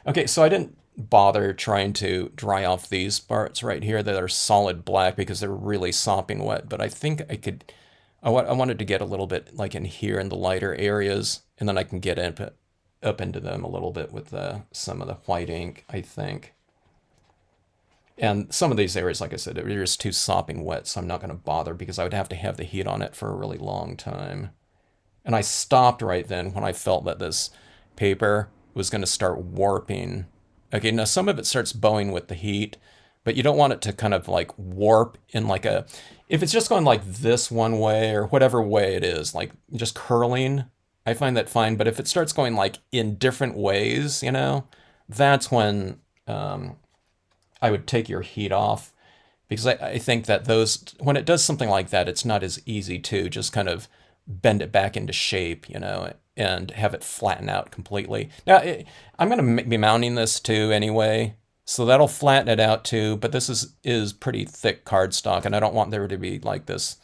Okay, so I didn't bother trying to dry off these parts right here that are solid black because they're really sopping wet, but I think I could, I wanted to get a little bit like in here in the lighter areas, and then I can get up into them a little bit with some of the white ink, I think. And some of these areas, like I said, they're just too sopping wet, so I'm not going to bother because I would have to have the heat on it for a really long time. And I stopped right then when I felt that this paper was going to start warping. Okay, now some of it starts bowing with the heat, but you don't want it to kind of like warp in like a, if it's just going like this one way or whatever way it is, like just curling, I find that fine. But if it starts going like in different ways, you know, that's when I would take your heat off, because I think that those, when it does something like that, it's not as easy to just kind of bend it back into shape, you know, and have it flatten out completely. Now, I'm going to be mounting this too anyway, so that'll flatten it out too, but this is pretty thick cardstock, and I don't want there to be like this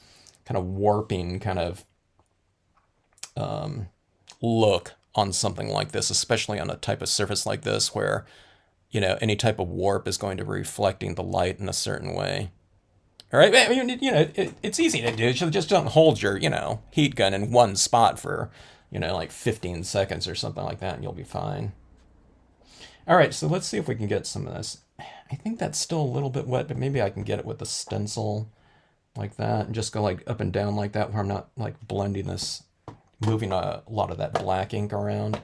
kind of warping kind of look on something like this, especially on a type of surface like this where, you know, any type of warp is going to be reflecting the light in a certain way. All right, you know, it's easy to do. Just don't hold your, you know, heat gun in one spot for, you know, like 15 seconds or something like that, and you'll be fine. All right, so let's see if we can get some of this. I think that's still a little bit wet, but maybe I can get it with the stencil like that and just go like up and down like that where I'm not like blending this, moving a lot of that black ink around.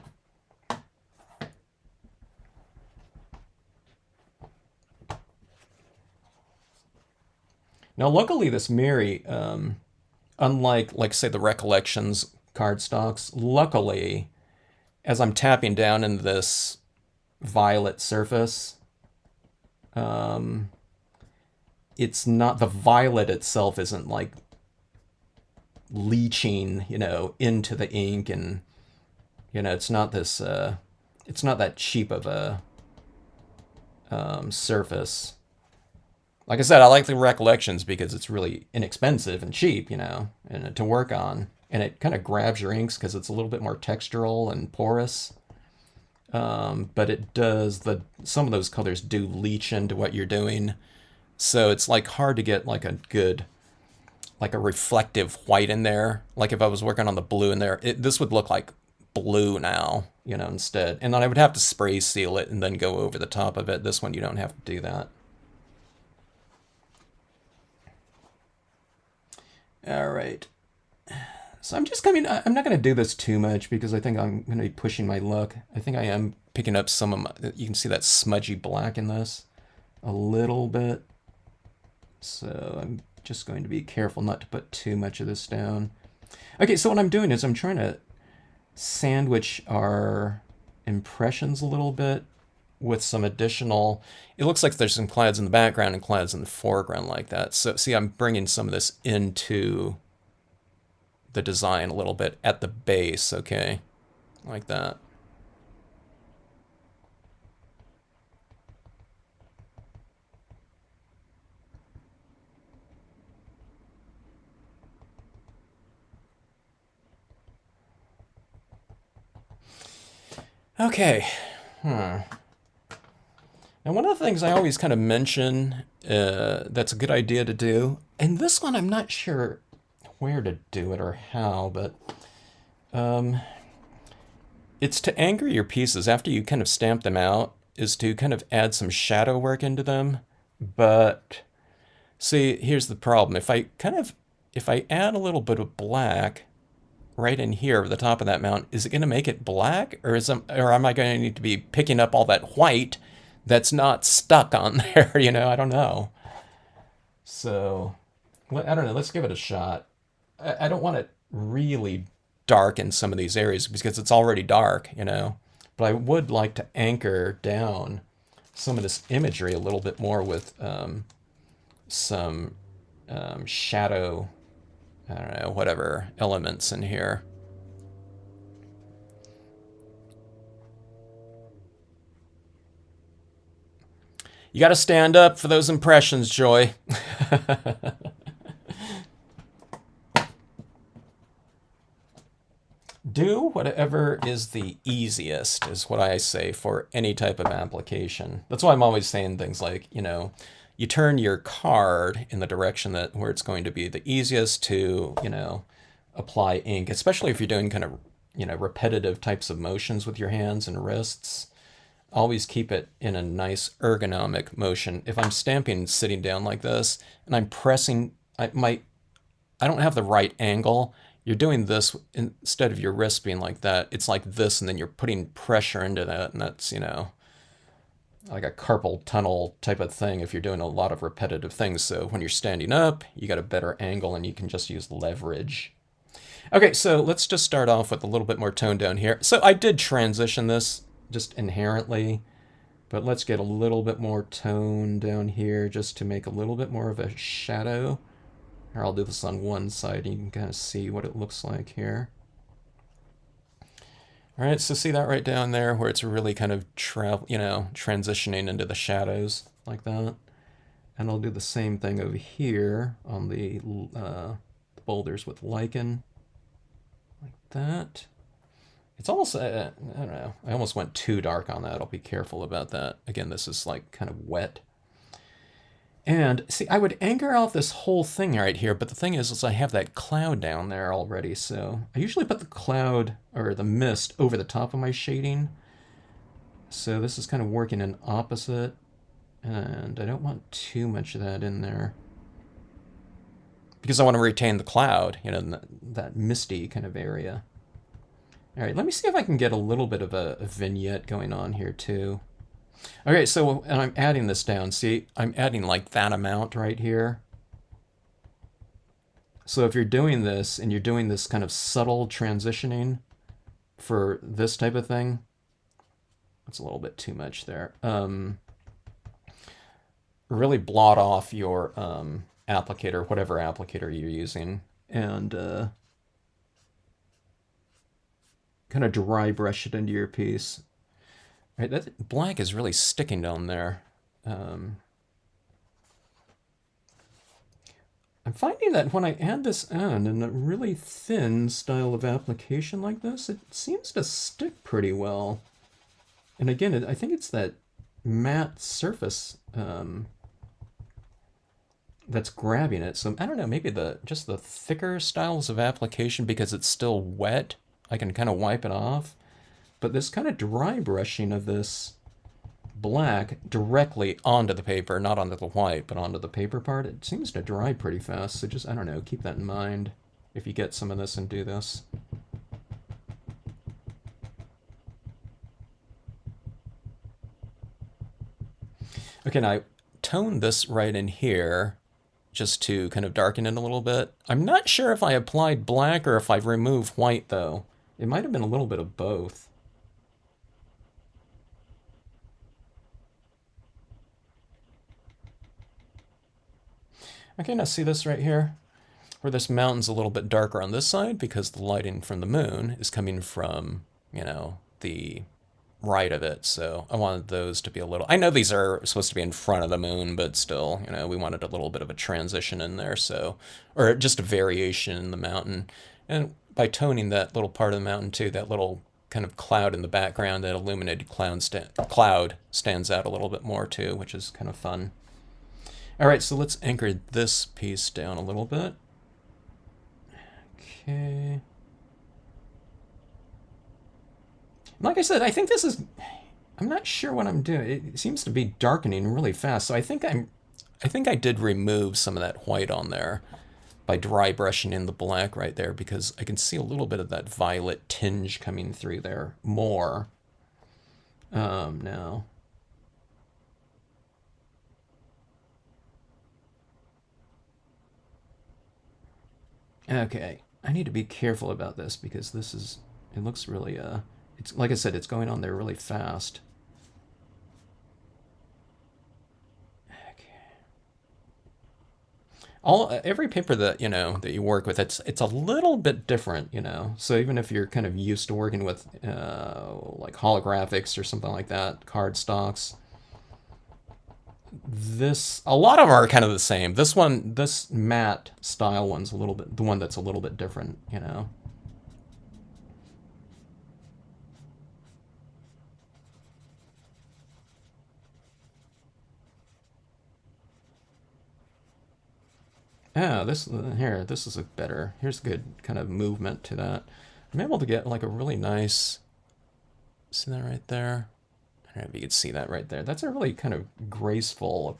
Now, luckily, this Mirri, unlike, like, say, the Recollections cardstocks, luckily, as I'm tapping down into this violet surface, it's not, the violet itself isn't, like, leaching, you know, into the ink, and, you know, it's not this, it's not that cheap of a surface. Like I said, I like the Recollections because it's really inexpensive and cheap, you know, and to work on. And it kind of grabs your inks because it's a little bit more textural and porous. But it does, some of those colors do leach into what you're doing. So it's like hard to get like a good, like a reflective white in there. Like if I was working on the blue in there, this would look like blue now, you know, instead. And then I would have to spray seal it and then go over the top of it. This one, you don't have to do that. All right. So I'm just coming, I'm not going to do this too much because I think I'm going to be pushing my luck. I think I am picking up some of my, you can see that smudgy black in this a little bit. So I'm just going to be careful not to put too much of this down. Okay, so what I'm doing is I'm trying to sandwich our impressions a little bit with some additional, it looks like there's some clouds in the background and clouds in the foreground like that. So see, I'm bringing some of this into the design a little bit at the base, okay? Like that. Okay. And one of the things I always kind of mention that's a good idea to do, and this one I'm not sure where to do it or how, but it's to anchor your pieces after you kind of stamp them out, is to kind of add some shadow work into them. But see, here's the problem. If I add a little bit of black right in here over the top of that mount, is it going to make it black, or am I going to need to be picking up all that white that's not stuck on there? You know, I don't know. So, I don't know. Let's give it a shot. I don't want it really dark in some of these areas because it's already dark, you know. But I would like to anchor down some of this imagery a little bit more with some shadow, I don't know, whatever elements in here. You got to stand up for those impressions, Joy. Do whatever is the easiest, is what I say for any type of application. That's why I'm always saying things like, you turn your card in the direction that where it's going to be the easiest to, apply ink, especially if you're doing kind of, repetitive types of motions with your hands and wrists. Always keep it in a nice ergonomic motion. If I'm stamping sitting down like this and I'm pressing, I don't have the right angle. You're doing this instead of your wrist being like that. It's like this, and then you're putting pressure into that, and that's, like a carpal tunnel type of thing if you're doing a lot of repetitive things. So when you're standing up, you got a better angle, and you can just use leverage. Okay, so let's just start off with a little bit more tone down here. So I did transition this just inherently, but let's get a little bit more tone down here just to make a little bit more of a shadow. Here, I'll do this on one side, and you can kind of see what it looks like here. All right, so see that right down there where it's really kind of transitioning into the shadows like that. And I'll do the same thing over here on the boulders with lichen, like that. It's almost, I don't know, I almost went too dark on that. I'll be careful about that. Again, this is like kind of wet. And see, I would anchor out this whole thing right here, but the thing is I have that cloud down there already, so I usually put the cloud or the mist over the top of my shading. So this is kind of working in opposite, and I don't want too much of that in there because I want to retain the cloud, that misty kind of area. All right, let me see if I can get a little bit of a vignette going on here too. Okay, so and I'm adding this down. See, I'm adding like that amount right here. So if you're doing this and you're doing this kind of subtle transitioning for this type of thing, that's a little bit too much there. Really blot off your applicator, whatever applicator you're using, and kind of dry brush it into your piece. Right, that black is really sticking down there. I'm finding that when I add this on in a really thin style of application like this, it seems to stick pretty well. And again, I think it's that matte surface that's grabbing it. So I don't know, maybe just the thicker styles of application, because it's still wet, I can kind of wipe it off. But this kind of dry brushing of this black directly onto the paper, not onto the white, but onto the paper part, it seems to dry pretty fast. So just, I don't know, keep that in mind if you get some of this and do this. Okay, now I tone this right in here just to kind of darken it a little bit. I'm not sure if I applied black or if I removed white, though. It might have been a little bit of both. Okay, now see this right here? Where this mountain's a little bit darker on this side because the lighting from the moon is coming from, the right of it. So I wanted those to be a little... I know these are supposed to be in front of the moon, but still, we wanted a little bit of a transition in there, so... Or just a variation in the mountain. And by toning that little part of the mountain too, that little kind of cloud in the background, that illuminated cloud stands out a little bit more too, which is kind of fun. All right, so let's anchor this piece down a little bit. Okay. Like I said, I think this is... I'm not sure what I'm doing. It seems to be darkening really fast, so I think I did remove some of that white on there by dry brushing in the black right there, because I can see a little bit of that violet tinge coming through there more now. Okay, I need to be careful about this because this is, it looks really, it's like I said, it's going on there really fast. Every paper that that you work with, it's a little bit different, So even if you're kind of used to working with like holographics or something like that, card stocks, this, a lot of them are kind of the same. This one, this matte style one's a little bit, the one that's a little bit different, you know. Yeah, this here, this is a better. Here's a good kind of movement to that. I'm able to get like a really nice. See that right there? I don't know if you could see that right there. That's a really kind of graceful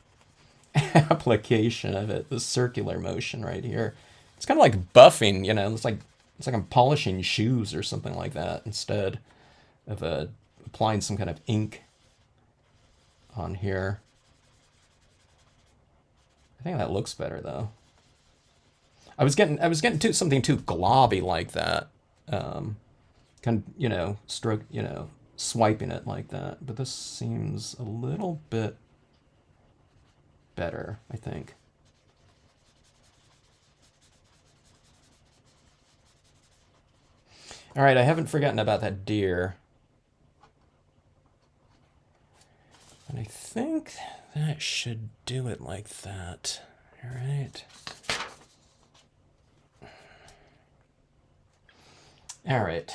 application of it. The circular motion right here. It's kind of like buffing, you know. It's like I'm polishing shoes or something like that instead of applying some kind of ink on here. I think that looks better though. I was getting to something too globby like that. Kind of, you know, stroke, you know, swiping it like that. But this seems a little bit better, I think. All right, I haven't forgotten about that deer. And I think that should do it like that. All right. All right.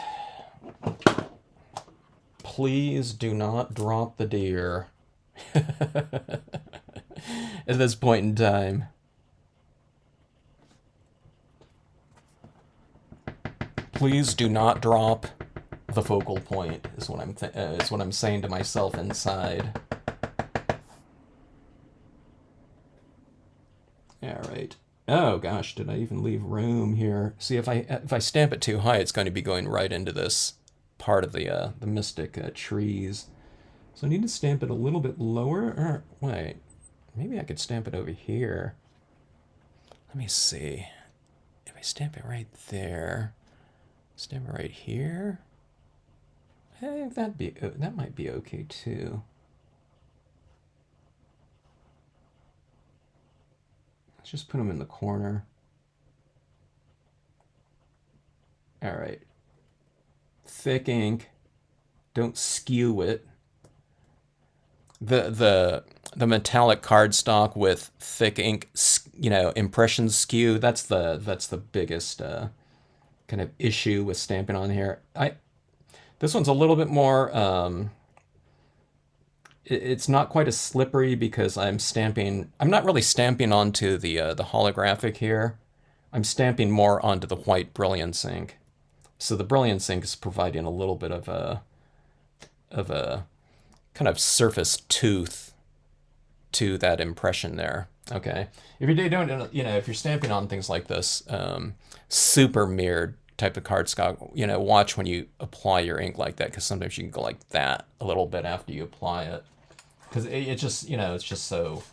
Please do not drop the deer at this point in time. Please do not drop the focal point. Is what I'm saying to myself inside. All right. Oh gosh, did I even leave room here? See, if I stamp it too high, it's going to be going right into this part of the mystic trees. So I need to stamp it a little bit lower. Or wait, maybe I could stamp it over here. Let me see. If I stamp it right there, stamp it right here. Hey, that might be okay too. Let's just put them in the corner. All right. Thick ink. Don't skew it. The metallic cardstock with thick ink, you know, impression skew. That's the biggest kind of issue with stamping on here. This one's a little bit more. It's not quite as slippery because I'm stamping. I'm not really stamping onto the holographic here. I'm stamping more onto the white Brilliance ink. So the Brilliance ink is providing a little bit of a kind of surface tooth to that impression there. Okay, if you're doing, you know, if you're stamping on things like this, super mirrored type of cardstock, you know, watch when you apply your ink like that, because sometimes you can go like that a little bit after you apply it. Because it just, you know, it's just so,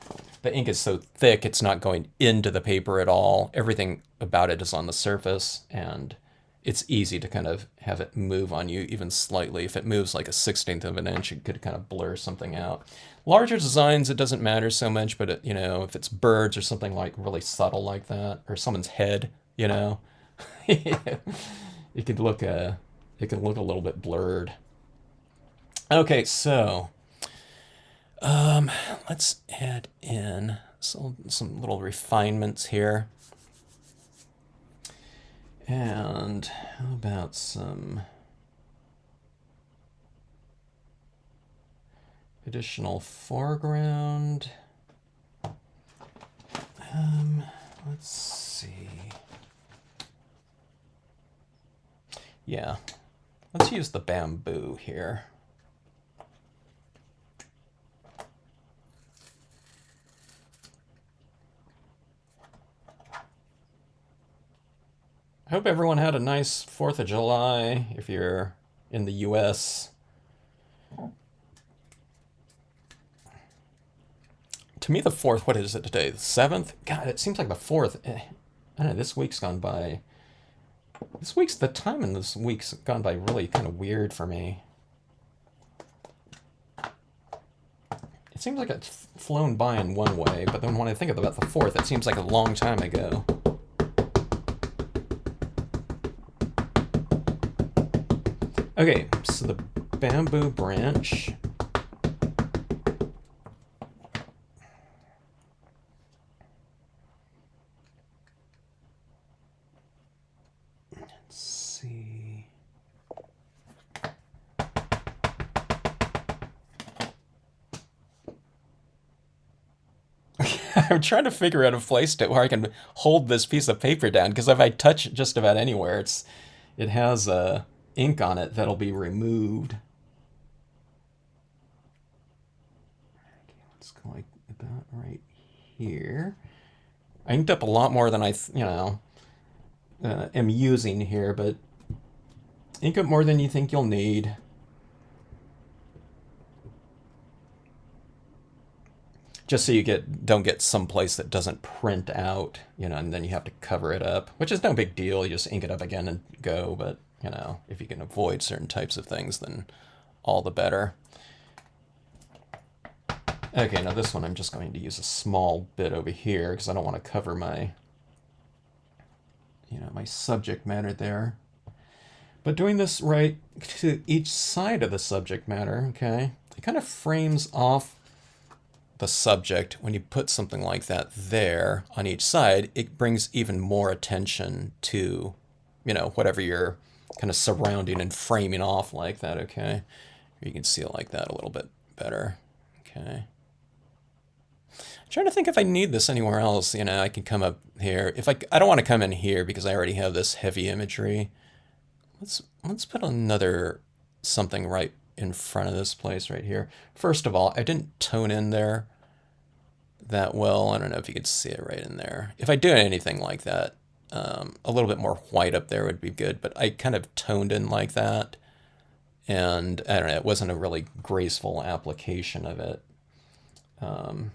the ink is so thick, it's not going into the paper at all. Everything about it is on the surface, and it's easy to kind of have it move on you even slightly. If it moves like a 1/16 of an inch, it could kind of blur something out. Larger designs, it doesn't matter so much, but it, you know, if it's birds or something like really subtle like that, or someone's head, you know, it could look a little bit blurred. Okay, so let's add in some little refinements here. And how about some additional foreground? Let's see. Yeah, let's use the bamboo here. I hope everyone had a nice 4th of July if you're in the US. To me, the 4th, what is it today? The 7th? God, it seems like the 4th. I don't know, this week's gone by. The time in this week's gone by really kind of weird for me. It seems like it's flown by in one way, but then when I think about the 4th, it seems like a long time ago. Okay, so the bamboo branch. see. I'm trying to figure out a place to where I can hold this piece of paper down, because if I touch just about anywhere, it has ink on it that'll be removed. Okay, let's go like about right here. I inked up a lot more than am using here, but ink up more than you think you'll need. Just so you don't get some place that doesn't print out, and then you have to cover it up, which is no big deal. You just ink it up again and go. But if you can avoid certain types of things, then all the better. Okay, now this one I'm just going to use a small bit over here because I don't want to cover my my subject matter there. But doing this right to each side of the subject matter, okay, it kind of frames off the subject. When you put something like that there on each side, it brings even more attention to, whatever you're kind of surrounding and framing off like that, okay? You can see it like that a little bit better, okay? I'm trying to think if I need this anywhere else. I can come up here. If I don't want to come in here because I already have this heavy imagery. Let's put another something right in front of this place right here. First of all, I didn't tone in there that well. I don't know if you could see it right in there. If I do anything like that, a little bit more white up there would be good, but I kind of toned in like that, and I don't know, it wasn't a really graceful application of it. And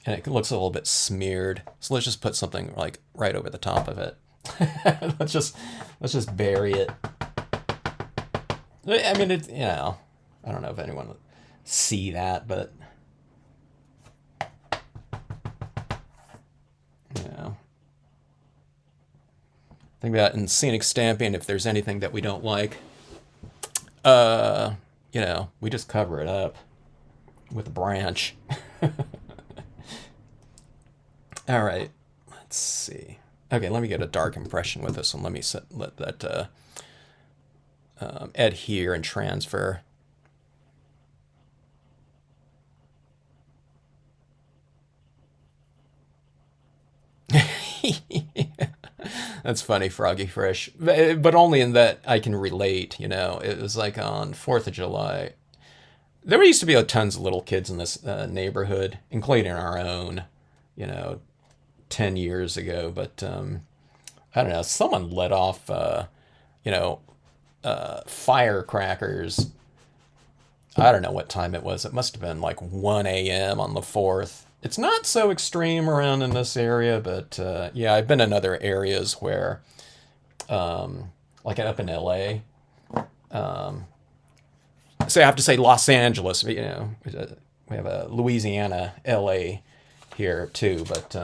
it looks a little bit smeared, so let's just put something like right over the top of it. let's just bury it. I mean, I don't know if anyone would see that, but think about in scenic stamping, if there's anything that we don't like, we just cover it up with a branch. All right, let's see. Okay, let me get a dark impression with this one. Let me let that adhere and transfer. That's funny, Froggy Fresh, but only in that I can relate. It was like on 4th of July. There used to be tons of little kids in this neighborhood, including our own, 10 years ago. But I don't know, someone let off, firecrackers. I don't know what time it was. It must have been like 1 a.m. on the 4th. It's not so extreme around in this area, but yeah, I've been in other areas where, like up in LA. So I have to say Los Angeles, we have a Louisiana, LA here too, but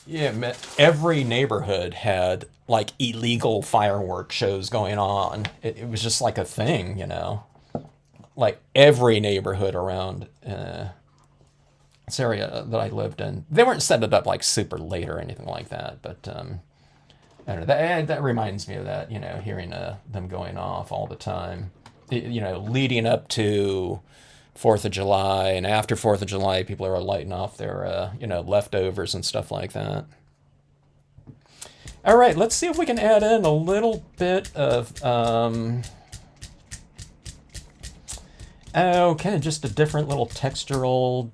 yeah, every neighborhood had like illegal fireworks shows going on. It was just like a thing, like every neighborhood around this area that I lived in. They weren't set it up like super late or anything like that, but I don't know. That reminds me of that, hearing them going off all the time. Leading up to 4th of July and after 4th of July, people are lighting off their, leftovers and stuff like that. All right, let's see if we can add in a little bit of, okay, just a different little textural.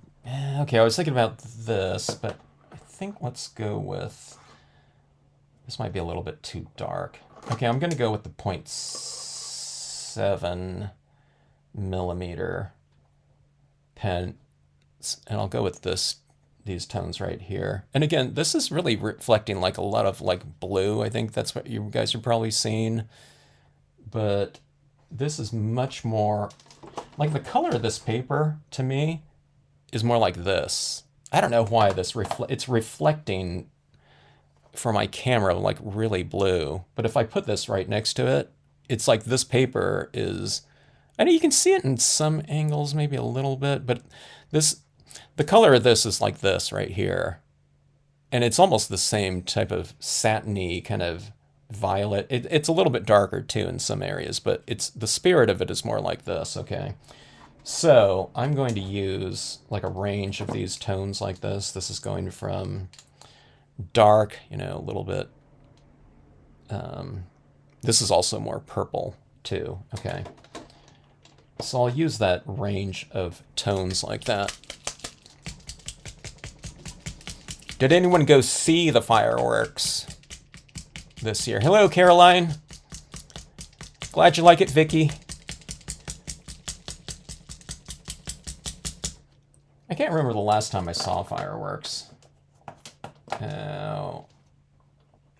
Okay, I was thinking about this, but I think let's go with, this might be a little bit too dark. Okay, I'm going to go with the 0.7 millimeter pen, and I'll go with these tones right here. And again, this is really reflecting like a lot of like blue. I think that's what you guys are probably seeing, but this is much more like the color of this paper to me is more like this. I don't know why it's reflecting for my camera like really blue, but if I put this right next to it, it's like this paper is, I know you can see it in some angles maybe a little bit, but the color of this is like this right here, and it's almost the same type of satiny kind of violet. It's a little bit darker too in some areas, but it's the spirit of it is more like this, okay? So I'm going to use like a range of these tones like this. This is going from dark, a little bit. This is also more purple too, okay? So I'll use that range of tones like that. Did anyone go see the fireworks this year? Hello, Caroline. Glad you like it, Vicky. I can't remember the last time I saw fireworks.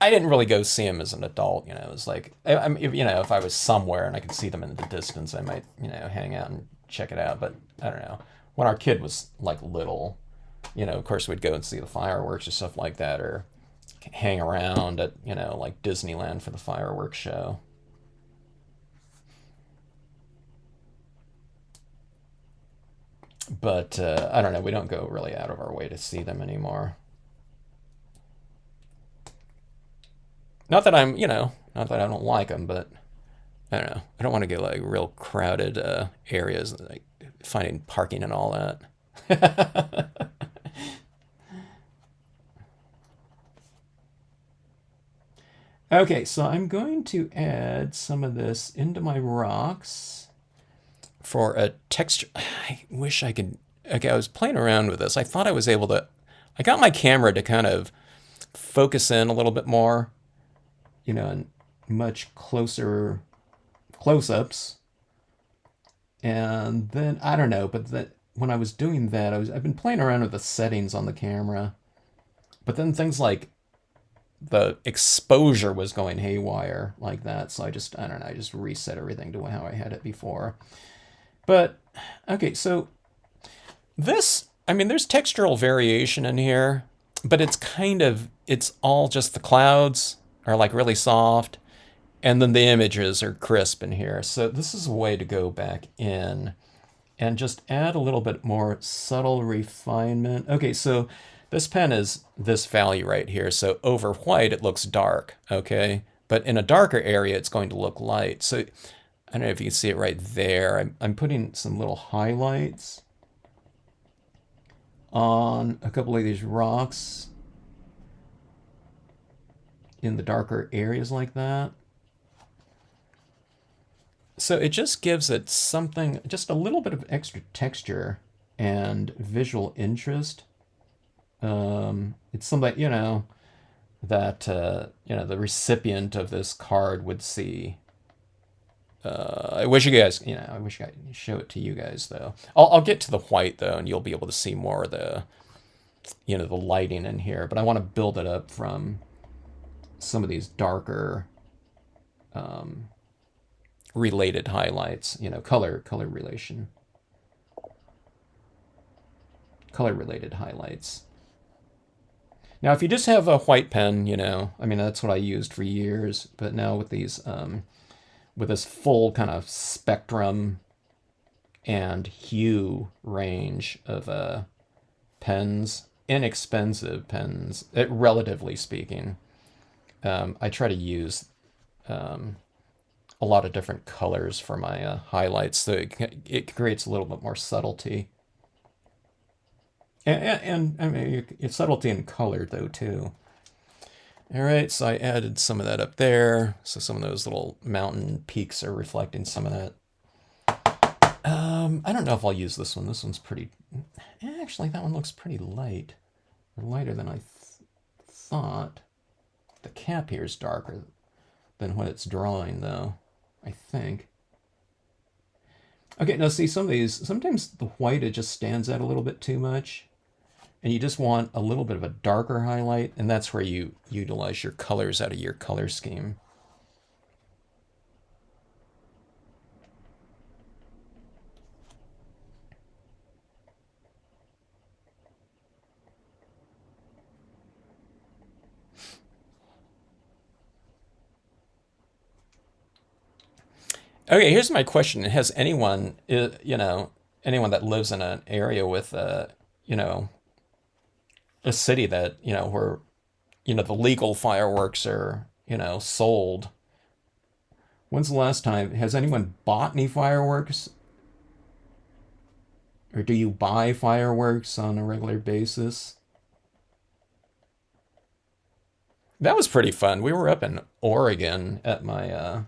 I didn't really go see them as an adult. It was like, if I was somewhere and I could see them in the distance, I might, hang out and check it out. But I don't know. When our kid was like little, of course we'd go and see the fireworks or stuff like that, or hang around at, like Disneyland for the fireworks show. But I don't know. We don't go really out of our way to see them anymore. Not that I'm, not that I don't like them, but I don't know. I don't want to get like real crowded areas, like finding parking and all that. Okay, so I'm going to add some of this into my rocks for a texture. I wish I could. Okay, I was playing around with this. I thought I was able to. I got my camera to kind of focus in a little bit more, and much closer close-ups. And then I don't know, but when I was doing that, I've been playing around with the settings on the camera. But then things like the exposure was going haywire like that, so I don't know, I just reset everything to how I had it before. But okay, so there's textural variation in here, but it's all just the clouds are like really soft, and then the images are crisp in here. So this is a way to go back in and just add a little bit more subtle refinement. Okay, so this pen is this value right here. So over white, it looks dark, okay? But in a darker area, it's going to look light. So I don't know if you can see it right there. I'm putting some little highlights on a couple of these rocks in the darker areas like that. So it just gives it something, just a little bit of extra texture and visual interest. It's something, that, the recipient of this card would see. I wish you guys, I wish I could show it to you guys, though. I'll get to the white, though, and you'll be able to see more of the, the lighting in here. But I want to build it up from some of these darker related highlights, color relation. Color related highlights. Now, if you just have a white pen, that's what I used for years. But now with these, with this full kind of spectrum and hue range of pens, inexpensive pens, relatively speaking, I try to use a lot of different colors for my highlights, so it creates a little bit more subtlety. And I mean, it's subtlety in color, though, too. All right, so I added some of that up there. So some of those little mountain peaks are reflecting some of that. I don't know if I'll use this one. This one's pretty... Actually, that one looks pretty light. Or lighter than I thought. The cap here is darker than what it's drawing, though, I think. Okay, now see, some of these... Sometimes the white, it just stands out a little bit too much. And you just want a little bit of a darker highlight, and that's where you utilize your colors out of your color scheme. Okay, here's my question. Has anyone, anyone that lives in an area with, a city that, where, the legal fireworks are, sold. When's the last time? Has anyone bought any fireworks? Or do you buy fireworks on a regular basis? That was pretty fun. We were up in Oregon at my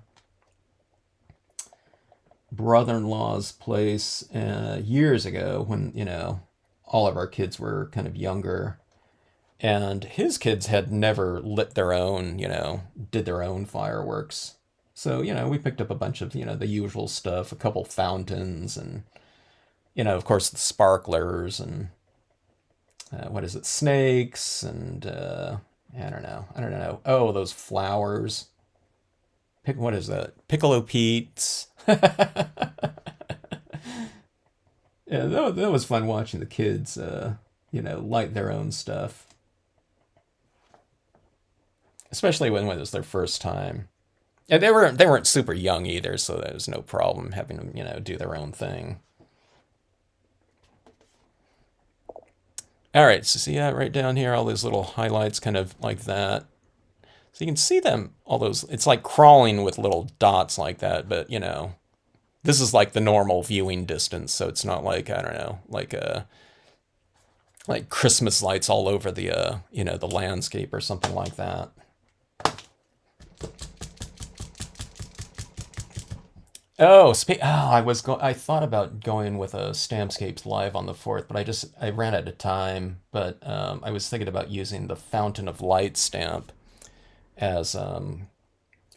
brother-in-law's place years ago when, all of our kids were kind of younger. And his kids had never lit their own, did their own fireworks. So, we picked up a bunch of, the usual stuff, a couple fountains and, of course, the sparklers and what is it, snakes and I don't know. Oh, those flowers. What is that? Piccolo Pete's. Yeah, that was fun watching the kids, light their own stuff, especially when it was their first time. And they weren't super young either, so there was no problem having them, do their own thing. All right, so see that right down here, all those little highlights kind of like that. So you can see them, all those, it's like crawling with little dots like that, but this is like the normal viewing distance, so it's not like, I don't know, like Christmas lights all over the landscape or something like that. Oh, I thought about going with a Stampscapes live on the 4th, but I ran out of time. But I was thinking about using the Fountain of Light stamp as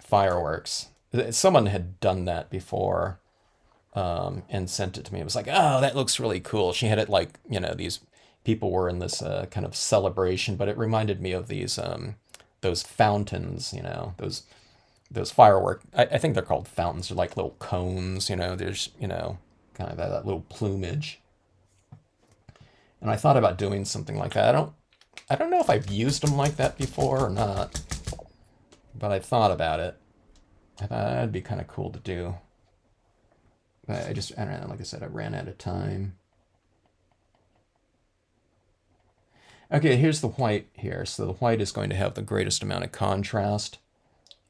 fireworks. Someone had done that before and sent it to me. It was like, oh, that looks really cool. She had it like, these people were in this kind of celebration, but it reminded me of those fountains, those firework. I think they're called fountains. They're like little cones, there's, kind of that little plumage. And I thought about doing something like that. I don't know if I've used them like that before or not, but I thought about it. I thought that'd be kind of cool to do. But I don't know, like I said, I ran out of time. Okay, here's the white here. So the white is going to have the greatest amount of contrast.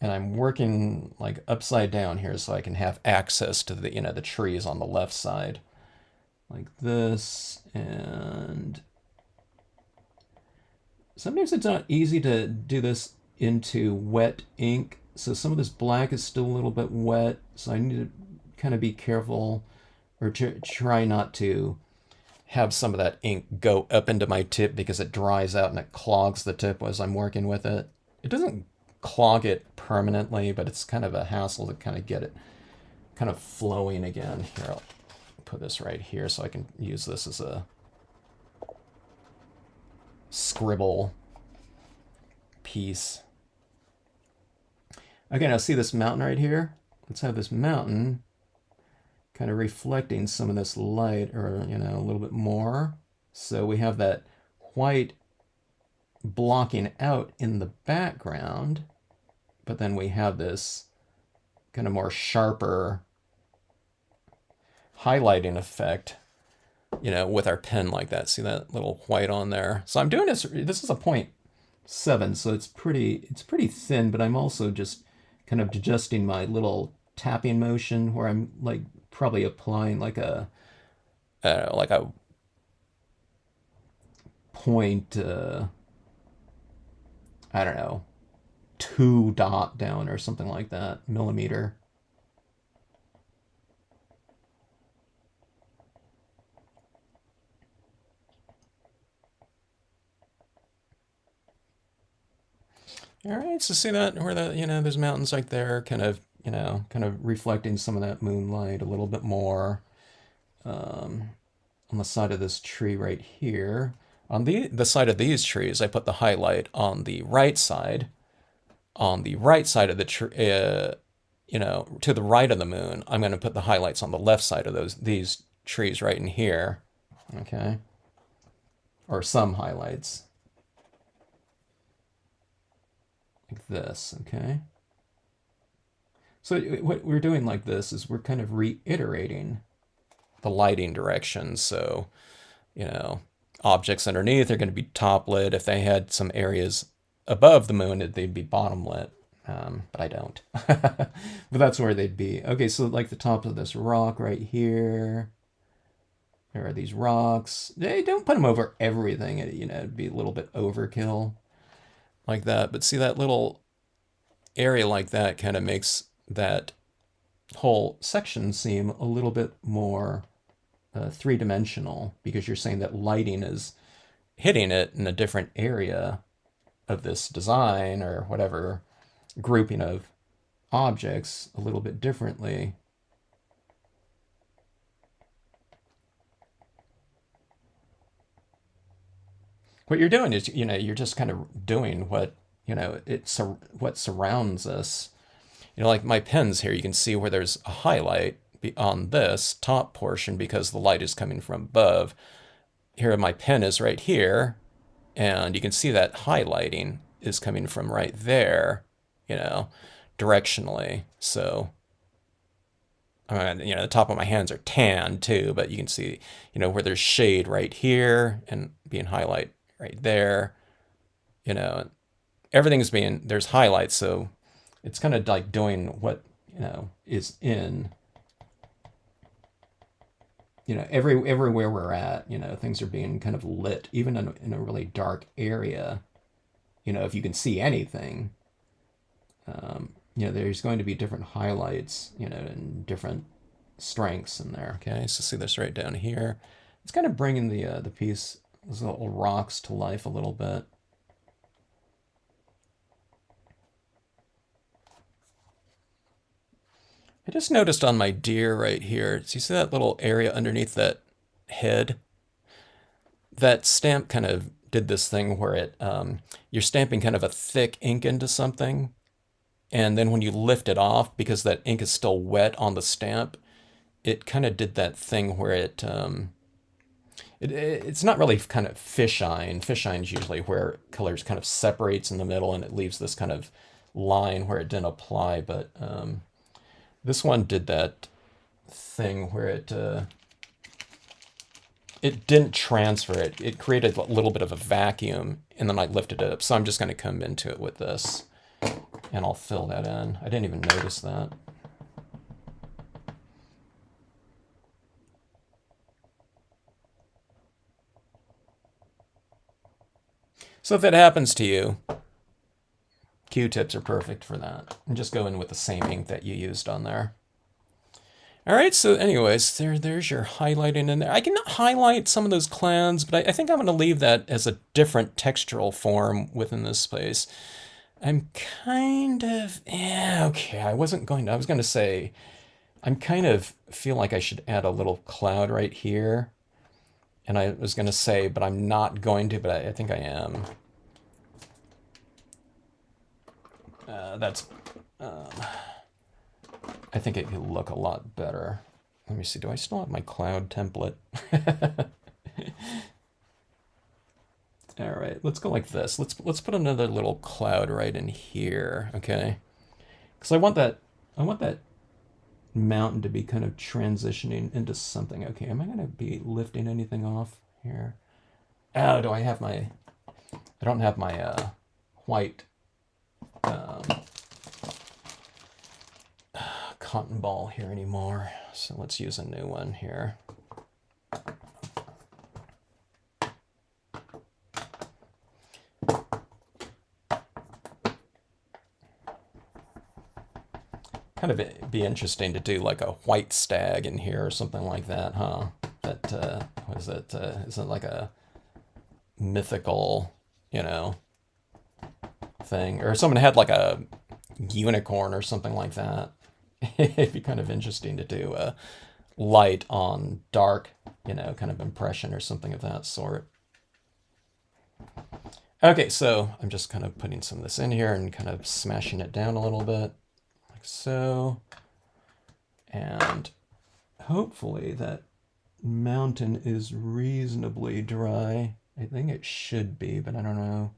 And I'm working like upside down here so I can have access to the trees on the left side. Like this. And sometimes it's not easy to do this into wet ink. So some of this black is still a little bit wet. So I need to kind of be careful or try not to have some of that ink go up into my tip because it dries out and it clogs the tip as I'm working with it. It doesn't clog it permanently, but it's kind of a hassle to kind of get it kind of flowing again. Here, I'll put this right here so I can use this as a scribble piece. Okay, now see this mountain right here? Let's have this mountain kind of reflecting some of this light, or a little bit more. So we have that white blocking out in the background, but then we have this kind of more sharper highlighting effect, with our pen like that. See that little white on there? So I'm doing this. This is a 0.7, so it's pretty thin, but I'm also just kind of adjusting my little tapping motion where I'm like probably applying like a point, I don't know, 2 dot down or something like that, millimeter. All right, so see that where there's mountains right there, kind of reflecting some of that moonlight a little bit more. On the side of this tree right here. On the side of these trees, I put the highlight on the right side. On the right side of the tree, to the right of the moon, I'm going to put the highlights on the left side of these trees right in here. Okay, or some highlights like this. Okay. So what we're doing like this is we're kind of reiterating the lighting direction. So, objects underneath are going to be top lit. If they had some areas above the moon, they'd be bottom lit. but I don't. But that's where they'd be. Okay, so like the top of this rock right here. There are these rocks. They don't put them over everything. It'd be a little bit overkill like that. But see, that little area like that kind of makes that whole section seem a little bit more three-dimensional, because you're saying that lighting is hitting it in a different area of this design or whatever grouping of objects a little bit differently. What you're doing is, you're just kind of doing what, what surrounds us. Like my pens here, you can see where there's a highlight on this top portion because the light is coming from above. Here, my pen is right here, and you can see that highlighting is coming from right there, directionally. So, the top of my hands are tan too, but you can see, where there's shade right here and being highlight right there, everything's there's highlights. So it's kind of like doing what, is in, everywhere we're at, things are being kind of lit, even in a really dark area. If you can see anything, there's going to be different highlights, and different strengths in there. Okay, so see this right down here. It's kind of bringing the piece, those little rocks to life a little bit. I just noticed on my deer right here, so you see that little area underneath that head? That stamp kind of did this thing where you're stamping kind of a thick ink into something, and then when you lift it off, because that ink is still wet on the stamp, it kind of did that thing where it's not really kind of fisheye. Fisheye is usually where colors kind of separates in the middle and it leaves this kind of line where it didn't apply, but this one did that thing where it didn't transfer it. It created a little bit of a vacuum, and then I lifted it up. So I'm just going to come into it with this, and I'll fill that in. I didn't even notice that. So if that happens to you, Q-tips are perfect for that. And just go in with the same ink that you used on there. All right, so anyways, there's your highlighting in there. I can highlight some of those clans, but I think I'm going to leave that as a different textural form within this space. I'm kind of, okay, I was going to say, I'm kind of feel like I should add a little cloud right here. And I was going to say, but I'm not going to, but I think I am. I think it could look a lot better. Let me see, do I still have my cloud template? All right, let's go like this. Let's put another little cloud right in here, okay? Because I want that mountain to be kind of transitioning into something. Okay, am I going to be lifting anything off here? Oh, do I have my... I don't have my white cotton ball here anymore. So let's use a new one here. Kind of be interesting to do like a white stag in here or something like that, huh? That, what is it? Isn't it like a mythical, thing? Or if someone had like a unicorn or something like that. It'd be kind of interesting to do a light on dark, kind of impression or something of that sort. Okay, so I'm just kind of putting some of this in here and kind of smashing it down a little bit, like so. And hopefully that mountain is reasonably dry. I think it should be, but I don't know.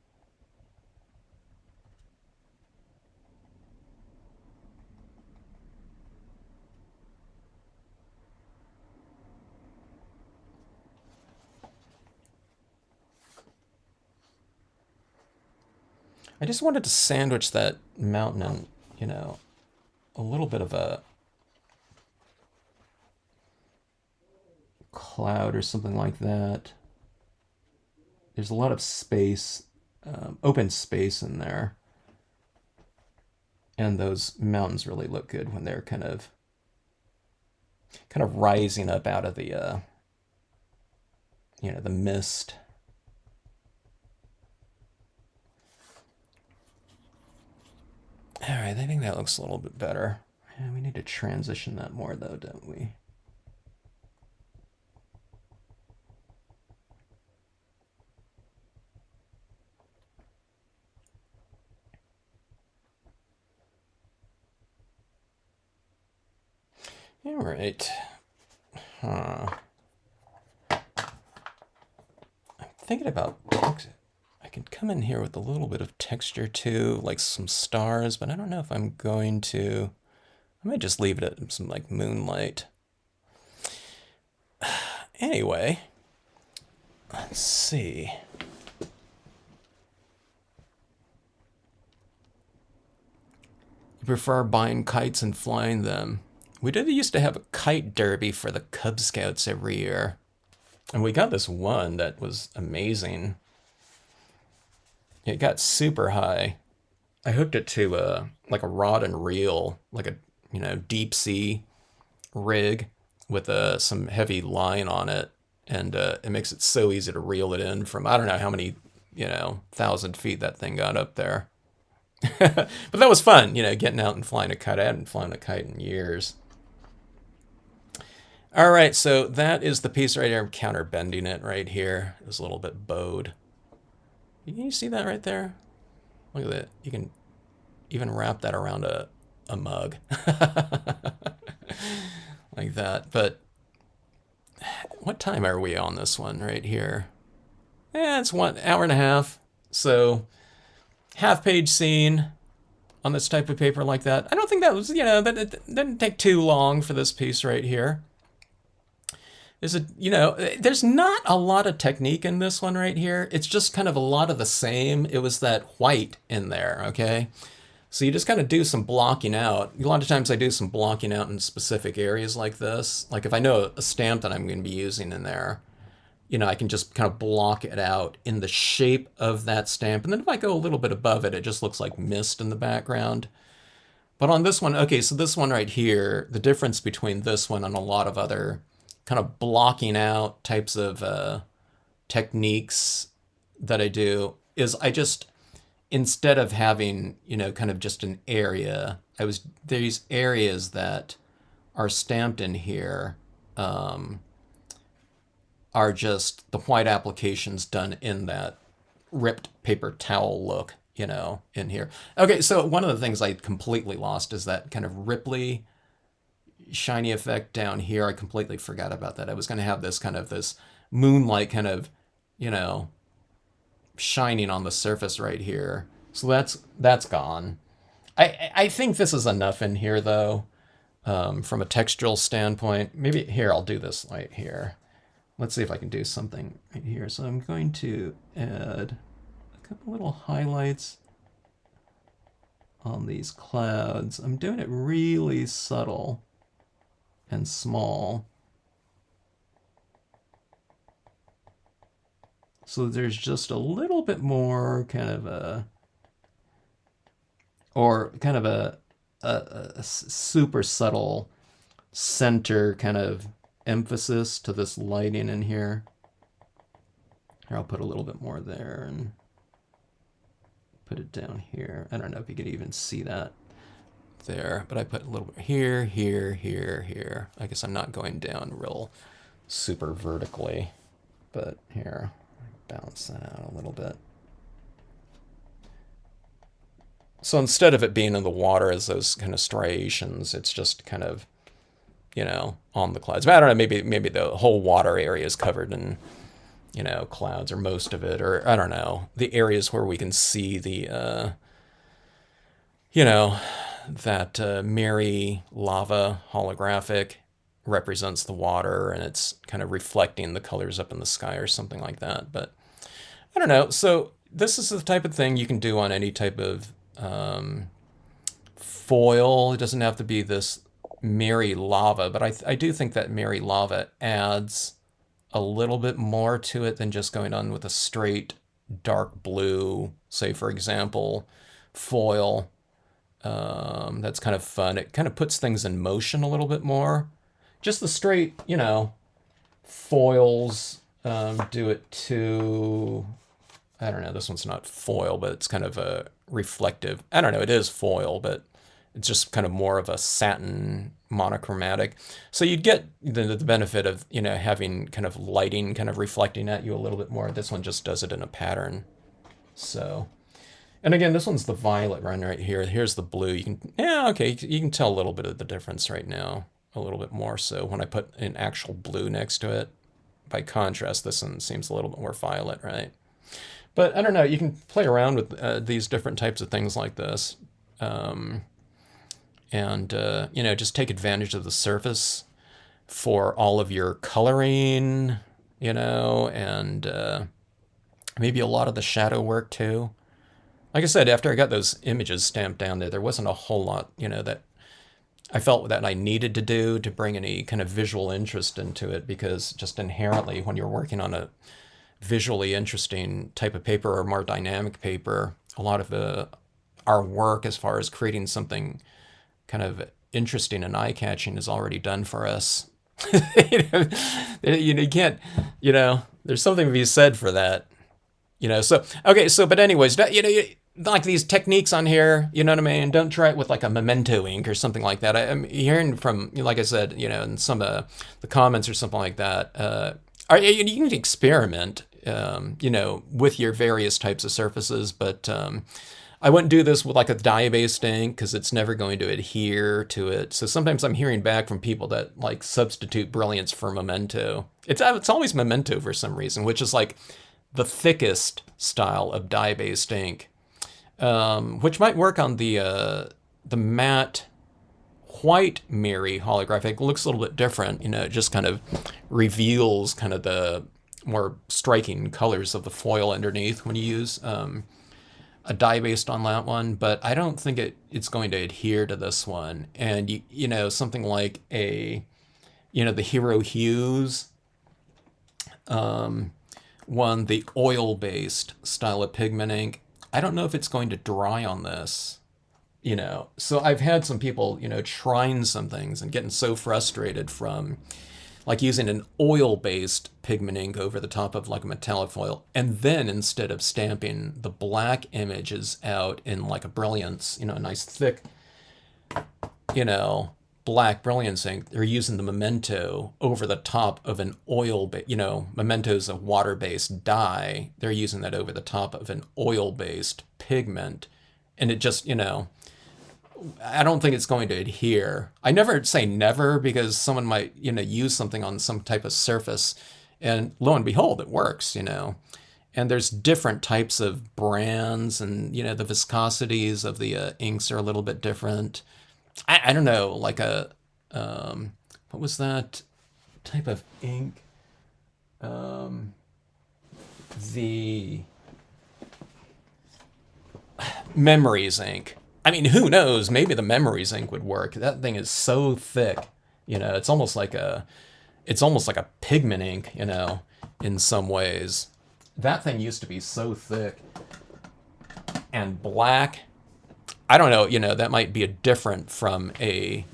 I just wanted to sandwich that mountain in, you know, a little bit of a cloud or something like that. There's a lot of space, open space in there. And those mountains really look good when they're kind of rising up out of the, the mist. All right, I think that looks a little bit better. Yeah, we need to transition that more, though, don't we? All right. I'm thinking about, I could come in here with a little bit of texture too, like some stars, but I don't know if I'm going to. I might just leave it at some like moonlight. Anyway, let's see. You prefer buying kites and flying them? We did used to have a kite derby for the Cub Scouts every year. And we got this one that was amazing. It got super high. I hooked it to like a rod and reel, like a deep sea rig with some heavy line on it, and it makes it so easy to reel it in from I don't know how many 1,000 feet that thing got up there. But that was fun, getting out and flying a kite. I hadn't flown a kite in years. All right, so that is the piece right here. I'm counterbending it right here. It's a little bit bowed. Can you see that right there? Look at that. You can even wrap that around a mug. Like that. But what time are we on this one right here? It's 1 hour and a half. So half-page scene on this type of paper like that. I don't think that was, that it didn't take too long for this piece right here. There's not a lot of technique in this one right here. It's just kind of a lot of the same. It was that white in there, okay? So you just kind of do some blocking out. A lot of times I do some blocking out in specific areas like this. Like if I know a stamp that I'm going to be using in there, I can just kind of block it out in the shape of that stamp. And then if I go a little bit above it, it just looks like mist in the background. But on this one, okay, so this one right here, the difference between this one and a lot of other kind of blocking out types of techniques that I do is I just, instead of having, kind of just an area, there's areas that are stamped in here are just the white applications done in that ripped paper towel look, in here. Okay, so one of the things I completely lost is that kind of ripply shiny effect down here. I completely forgot about that. I was going to have this moonlight kind of, shining on the surface right here. So that's gone. I think this is enough in here though, from a textural standpoint. Maybe here, I'll do this right here. Let's see if I can do something right here. So I'm going to add a couple little highlights on these clouds. I'm doing it really subtle and small. So there's just a little bit more kind of a super subtle center kind of emphasis to this lighting in here. Here, I'll put a little bit more there and put it down here. I don't know if you could even see that there, but I put a little bit here, here, here, here. I guess I'm not going down real super vertically, but here, balance that out a little bit. So instead of it being in the water as those kind of striations, it's just kind of, on the clouds. But I don't know, maybe the whole water area is covered in, clouds, or most of it, or I don't know, the areas where we can see the, that Mirri Lava holographic represents the water, and it's kind of reflecting the colors up in the sky or something like that. But I don't know. So this is the type of thing you can do on any type of foil. It doesn't have to be this Mirri Lava, but I do think that Mirri Lava adds a little bit more to it than just going on with a straight dark blue, say for example, foil. That's kind of fun. It kind of puts things in motion a little bit more. Just the straight, foils do it too. I don't know, this one's not foil, but it's kind of a reflective. I don't know, it is foil, but it's just kind of more of a satin monochromatic. So you'd get the benefit of, having kind of lighting kind of reflecting at you a little bit more. This one just does it in a pattern. So, and again, this one's the violet one right here. Here's the blue. Okay, you can tell a little bit of the difference right now, a little bit more so when I put an actual blue next to it. By contrast, this one seems a little bit more violet, right? But I don't know, you can play around with these different types of things like this. And just take advantage of the surface for all of your coloring, and maybe a lot of the shadow work too. Like I said, after I got those images stamped down there wasn't a whole lot, that I felt that I needed to do to bring any kind of visual interest into it, because just inherently when you're working on a visually interesting type of paper or more dynamic paper, a lot of our work as far as creating something kind of interesting and eye-catching is already done for us. You can't, there's something to be said for that. So, okay, but anyways, like these techniques on here, you know what I mean? Don't try it with like a memento ink or something like that. I'm hearing from, like I said, in some of the comments or something like that, you can experiment, with your various types of surfaces, but I wouldn't do this with like a dye-based ink because it's never going to adhere to it. So sometimes I'm hearing back from people that like substitute brilliance for memento. It's always memento for some reason, which is like the thickest style of dye-based ink, which might work on the matte white Mirri holographic. It looks a little bit different, it just kind of reveals kind of the more striking colors of the foil underneath when you use a dye based on that one, but I don't think it's going to adhere to this one. And something like the Hero Hues one, the oil based style of pigment ink, I don't know if it's going to dry on this. So I've had some people, trying some things and getting so frustrated from like using an oil-based pigment ink over the top of like a metallic foil, and then instead of stamping the black images out in like a brilliance, a nice thick, black brilliance ink, they're using the memento over the top of an memento's a water-based dye. They're using that over the top of an oil-based pigment, and it just, I don't think it's going to adhere. I never say never, because someone might, use something on some type of surface and lo and behold, it works, And there's different types of brands and, the viscosities of the inks are a little bit different. I don't know, like what was that type of ink? The Memories ink. I mean, who knows? Maybe the Memories ink would work. That thing is so thick, it's almost like a pigment ink, in some ways. That thing used to be so thick and black. I don't know, that might be a different from a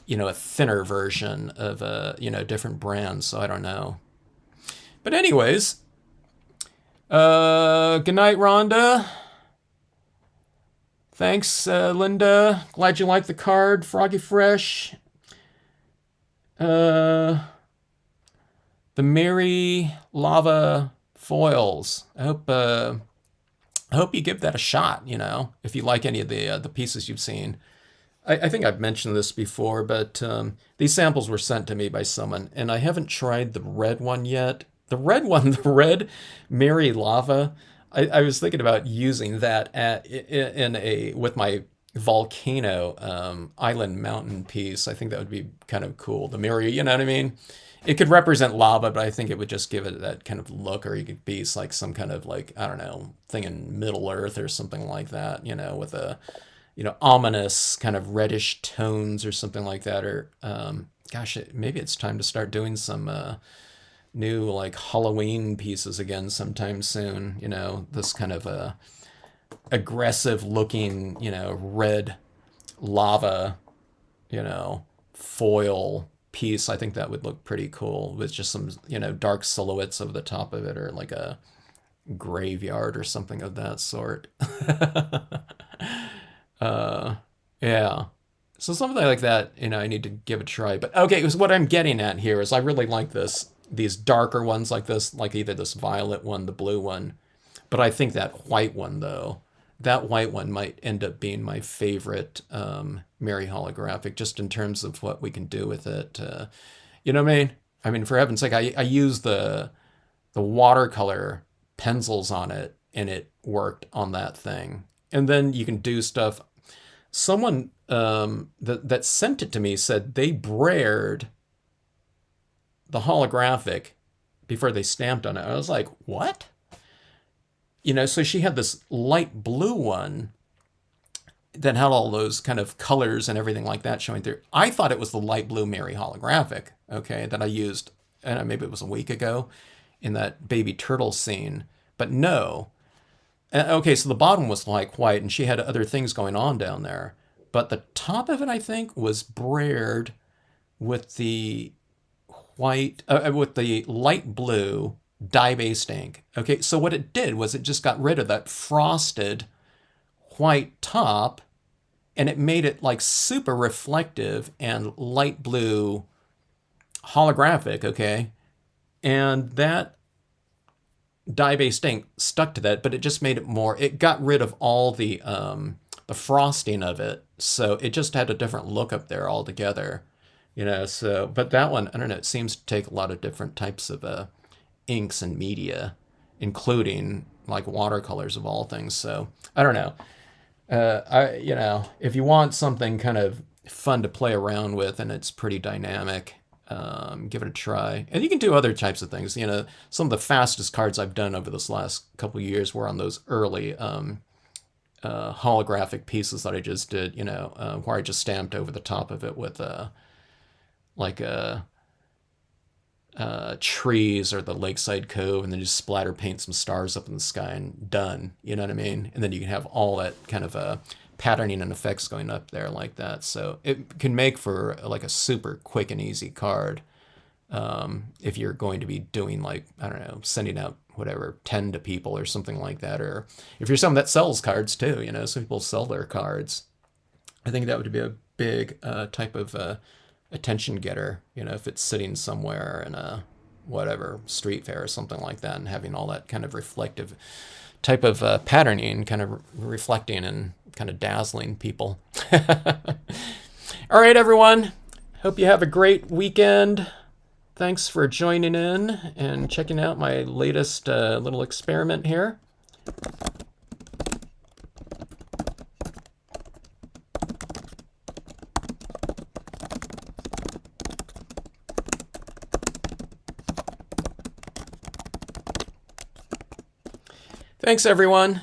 thinner version of different brands. So I don't know. But anyways, good night, Rhonda. Thanks, Linda. Glad you liked the card, Froggy Fresh. The Mirri Lava foils. I hope you give that a shot, if you like any of the pieces you've seen. I think I've mentioned this before, but these samples were sent to me by someone, and I haven't tried the red one yet. The red one, the red Mirri Lava, I was thinking about using that with my volcano island mountain piece. I think that would be kind of cool. The Mirri, you know what I mean? It could represent lava, but I think it would just give it that kind of look, or you could be like some kind of like, I don't know, thing in Middle Earth or something like that, you know, with a, you know, ominous kind of reddish tones or something like that. Or, gosh, maybe it's time to start doing some new like Halloween pieces again sometime soon. You know, this kind of aggressive looking, you know, red lava, you know, foil piece. I think that would look pretty cool with just some, you know, dark silhouettes over the top of it, or like a graveyard or something of that sort. Yeah. So something like that, you know, I need to give a try. But okay, was what I'm getting at here is I really like these darker ones like this, like either this violet one, the blue one. But I think that white one though, that white one might end up being my favorite Mirri holographic, just in terms of what we can do with it. You know what I mean? I mean, for heaven's sake, I used the watercolor pencils on it, and it worked on that thing. And then you can do stuff. Someone that sent it to me said they brayered the holographic before they stamped on it. I was like, what? You know, so she had this light blue one that had all those kind of colors and everything like that showing through. I thought it was the light blue Mirri holographic, okay, that I used, and maybe it was a week ago in that baby turtle scene. But no. Okay, so the bottom was like white, and she had other things going on down there. But the top of it, I think, was brayered with the white, with the light blue dye-based ink. Okay, so what it did was it just got rid of that frosted white top, and it made it like super reflective and light blue holographic, okay? And that dye-based ink stuck to that, but it just made it more, it got rid of all the frosting of it, so it just had a different look up there altogether, you know. So, but that one, I don't know, it seems to take a lot of different types of inks and media, including like watercolors of all things. So I don't know. You know, if you want something kind of fun to play around with and it's pretty dynamic, give it a try. And you can do other types of things. You know, some of the fastest cards I've done over this last couple of years were on those early holographic pieces that I just did. You know, where I just stamped over the top of it with like a trees or the lakeside cove, and then just splatter paint some stars up in the sky and done. You know what I mean? And then you can have all that kind of patterning and effects going up there like that. So it can make for like a super quick and easy card. If you're going to be doing like, I don't know, sending out whatever 10 to people or something like that, or if you're someone that sells cards too, you know, some people sell their cards. I think that would be a big type of attention getter, you know, if it's sitting somewhere in a whatever street fair or something like that, and having all that kind of reflective type of patterning kind of reflecting and kind of dazzling people. All right, everyone, hope you have a great weekend. Thanks for joining in and checking out my latest little experiment here. Thanks, everyone.